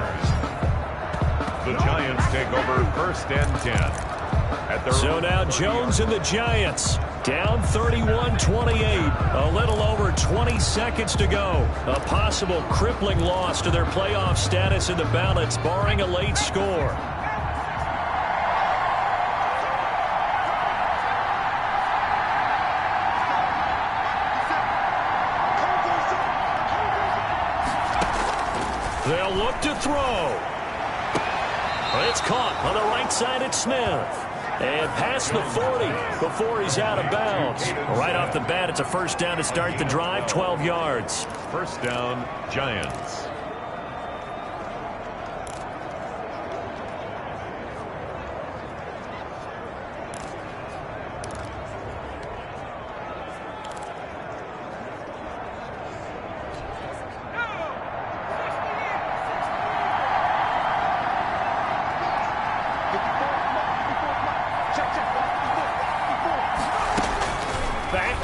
The Giants take over 1st and 10. So now Jones and the Giants down 31-28. A little over 20 seconds to go. A possible crippling loss to their playoff status in the balance, barring a late score. They'll look to throw. It's caught on the right side at Smith. And past the 40 before he's out of bounds. Right off the bat, it's a first down to start the drive, 12 yards. First down, Giants.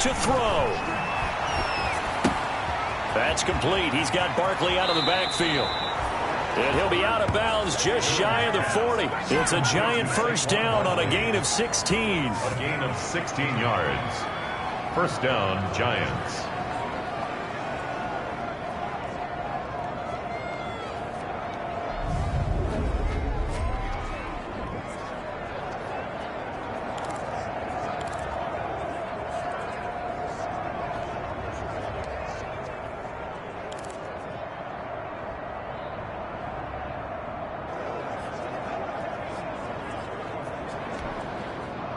To throw. That's complete. He's got Barkley out of the backfield. And he'll be out of bounds just shy of the 40. It's a Giant first down on a gain of 16. A gain of 16 yards. First down, Giants.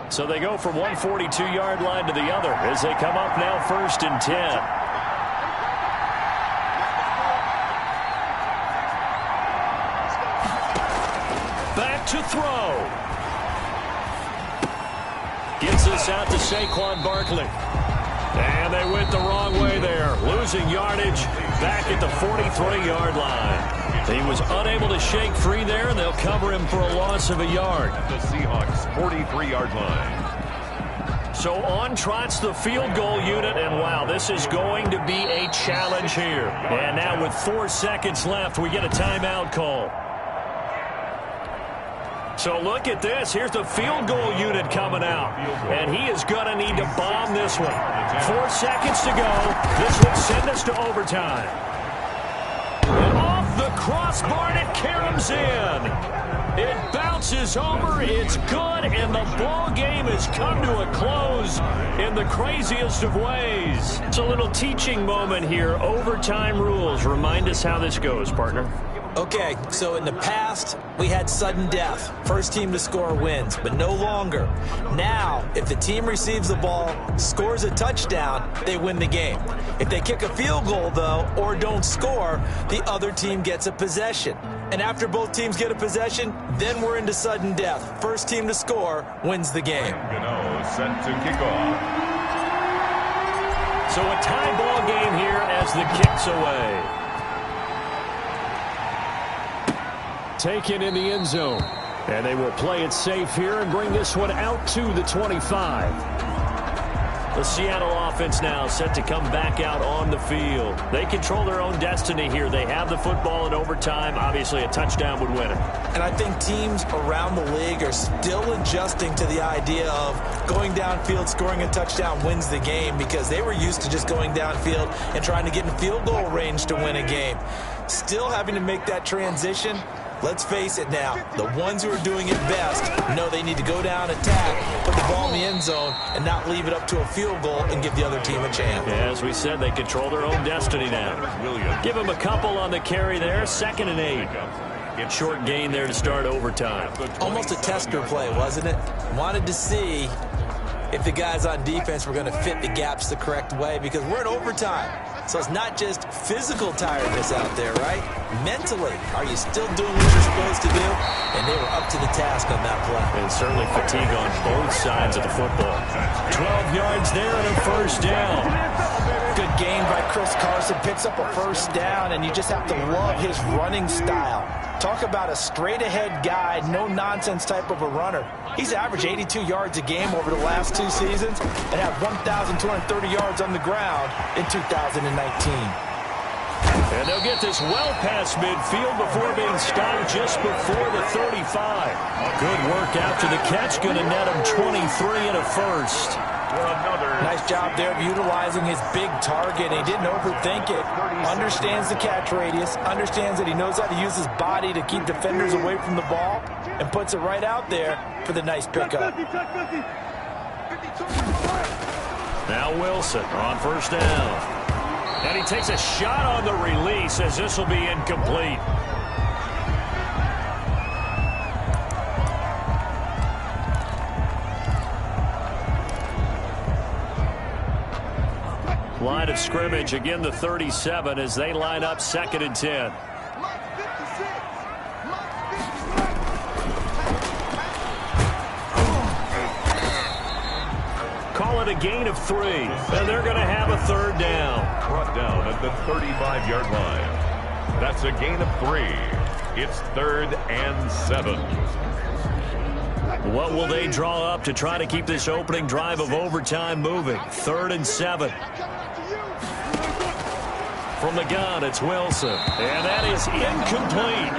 So they go from one 42-yard line to the other as they come up now 1st and 10. Back to throw. Gets this out to Saquon Barkley. And they went the wrong way there, losing yardage back at the 43-yard line. He was unable to shake free there, and they'll cover him for a loss of a yard. The Seahawks 43-yard line. So on trots the field goal unit, and wow, this is going to be a challenge here. And now with 4 seconds left, we get a timeout call. So look at this. Here's the field goal unit coming out. And he is going to need to bomb this one. 4 seconds to go. This would send us to overtime. And off the crossbar, and it caroms in. It bounces over. It's good, and the ball game has come to a close in the craziest of ways. It's a little teaching moment here. Overtime rules. Remind us how this goes, partner. Okay, so in the past, we had sudden death. First team to score wins, but no longer. Now, if the team receives the ball, scores a touchdown, they win the game. If they kick a field goal, though, or don't score, the other team gets a possession. And after both teams get a possession, then we're into sudden death. First team to score wins the game. Gano set to kick off. So a tie ball game here as the kick's away. Taken in the end zone. And they will play it safe here and bring this one out to the 25. The Seattle offense now set to come back out on the field. They control their own destiny here. They have the football in overtime. Obviously, a touchdown would win it. And I think teams around the league are still adjusting to the idea of going downfield, scoring a touchdown wins the game, because they were used to just going downfield and trying to get in field goal range to win a game. Still having to make that transition. Let's face it now, the ones who are doing it best know they need to go down, attack, put the ball in the end zone, and not leave it up to a field goal and give the other team a chance. Yeah, as we said, they control their own destiny now. Give them a couple on the carry there, 2nd and 8. Short gain there to start overtime. Almost a tester play, wasn't it? Wanted to see if the guys on defense were going to fit the gaps the correct way, because we're in overtime. So it's not just physical tiredness out there, right? Mentally, are you still doing what you're supposed to do? And they were up to the task on that play. And certainly fatigue on both sides of the football. 12 yards there and a first down. Good gain by Chris Carson. Picks up a first down, and you just have to love his running style. Talk about a straight-ahead guy, no-nonsense type of a runner. He's averaged 82 yards a game over the last 2 seasons and had 1,230 yards on the ground in 2019. And they'll get this well past midfield before being stopped just before the 35. Good work after the catch. Going to net him 23 and a first. Nice job there of utilizing his big target. He didn't overthink it. Understands the catch radius. Understands that he knows how to use his body to keep defenders away from the ball. And puts it right out there for the nice pickup. Now Wilson on first down. And he takes a shot on the release as this will be incomplete. Line of scrimmage, again the 37 as they line up 2nd and 10. Call it a gain of 3, and they're going to have a 3rd down. Brought down at the 35-yard line. That's a gain of 3. It's 3rd and 7. What will they draw up to try to keep this opening drive of overtime moving? 3rd and 7. From the gun, it's Wilson. And that is incomplete.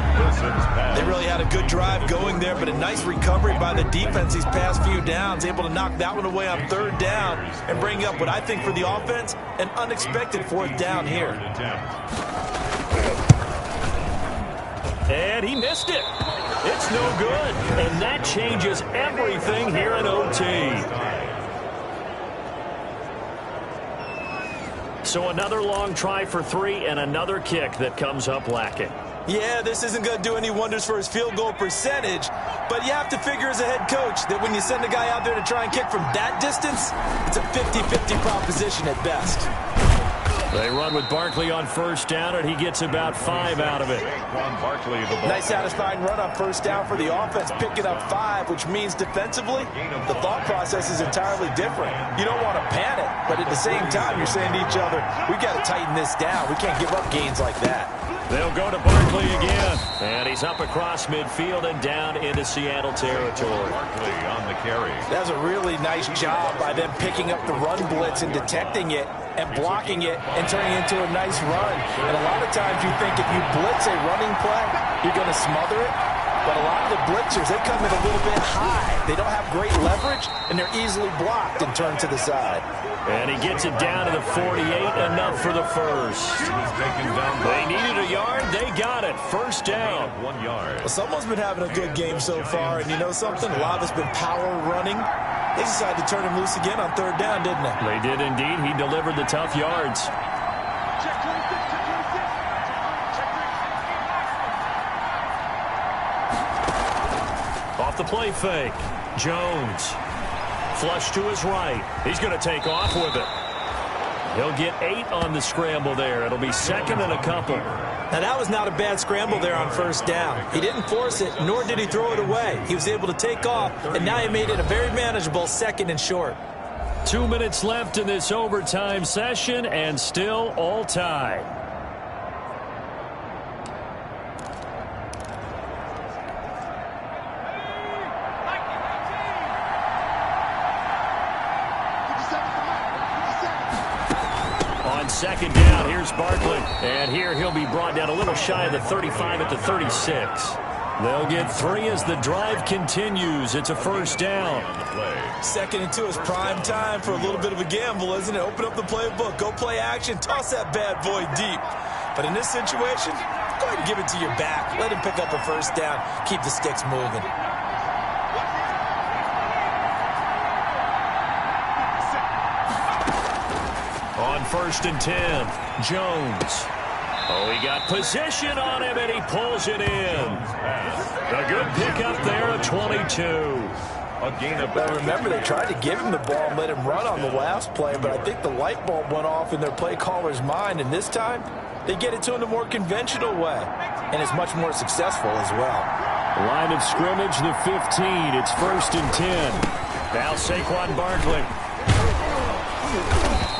They really had a good drive going there, but a nice recovery by the defense these past few downs. Able to knock that one away on 3rd down and bring up what I think for the offense, an unexpected 4th down here. And he missed it. It's no good. And that changes everything here in OT. So another long try for 3 and another kick that comes up lacking. Yeah, this isn't going to do any wonders for his field goal percentage, but you have to figure as a head coach that when you send a guy out there to try and kick from that distance, it's a 50-50 proposition at best. They run with Barkley on first down, and he gets about 5 out of it. Nice satisfying run on first down for the offense, picking up 5, which means defensively, the thought process is entirely different. You don't want to panic, but at the same time, you're saying to each other, we got to tighten this down. We can't give up gains like that. They'll go to Barkley again, and he's up across midfield and down into Seattle territory. Barkley on the carry. That was a really nice job by them picking up the run blitz and detecting it and blocking it and turning it into a nice run. And a lot of times you think if you blitz a running play, you're going to smother it. But a lot of the blitzers, they come in a little bit high. They don't have great leverage, and they're easily blocked and turned to the side. And he gets it down to the 48, enough for the first. They needed a yard. They got it. First down. 1 yard. Well, someone's been having a good game so far, and you know something? A lot of it's been power running. They decided to turn him loose again on 3rd down, didn't they? They did indeed. He delivered the tough yards. Off the play fake. Jones. Flush to his right. He's going to take off with it. He'll get 8 on the scramble there. It'll be 2nd and a couple. Now, that was not a bad scramble there on first down. He didn't force it, nor did he throw it away. He was able to take off, and now he made it a very manageable 2nd and short. 2 minutes left in this overtime session, and still all tied. On 2nd down, here's Barkley. And here he'll be brought down a little shy of the 35 at the 36. They'll get 3 as the drive continues. It's a first down. 2nd and 2 is prime time for a little bit of a gamble, isn't it? Open up the playbook, go play action, toss that bad boy deep. But in this situation, go ahead and give it to your back. Let him pick up a first down. Keep the sticks moving. On 1st and 10, Jones. Oh, he got position on him, and he pulls it in. A good pickup there at 22. Now remember, they tried to give him the ball and let him run on the last play, but I think the light bulb went off in their play caller's mind, and this time they get it to him the more conventional way, and it's much more successful as well. Line of scrimmage, the 15. It's 1st and 10. Now Saquon Barkley.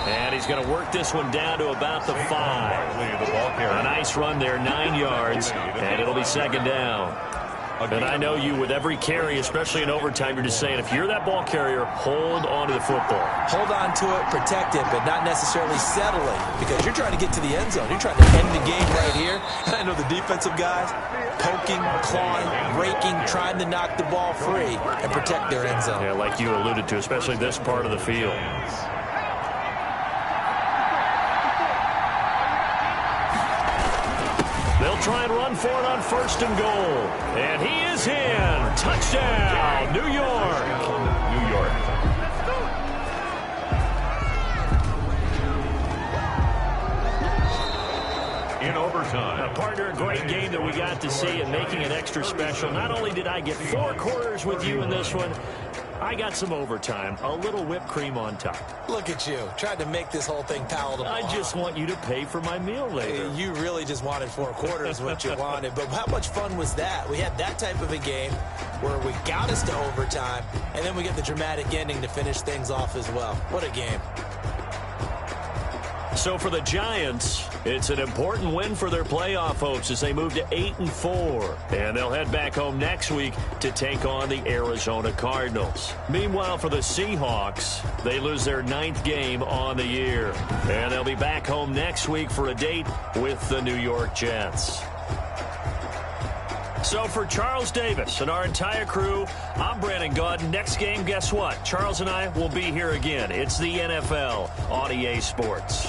And he's going to work this one down to about the 5. A nice run there, 9 yards, and it'll be 2nd down. And I know you, with every carry, especially in overtime, you're just saying, if you're that ball carrier, hold on to the football. Hold on to it, protect it, but not necessarily settling, because you're trying to get to the end zone. You're trying to end the game right here. And I know the defensive guys poking, clawing, raking, trying to knock the ball free and protect their end zone. Yeah, like you alluded to, especially this part of the field. They'll try and run for it on 1st and goal. And he is in. Touchdown, New York. New York. In overtime. Partner, a great game that we got to see and making it extra special. Not only did I get 4 quarters with you in this one, I got some overtime, a little whipped cream on top. Look at you, trying to make this whole thing palatable. I just want you to pay for my meal later. You really just wanted 4 quarters, what you wanted. But how much fun was that? We had that type of a game where we got us to overtime, and then we get the dramatic ending to finish things off as well. What a game. So for the Giants, it's an important win for their playoff hopes as they move to 8-4. And they'll head back home next week to take on the Arizona Cardinals. Meanwhile, for the Seahawks, they lose their 9th game on the year. And they'll be back home next week for a date with the New York Jets. So for Charles Davis and our entire crew, I'm Brandon Gaudin. Next game, guess what? Charles and I will be here again. It's the NFL on EA Sports.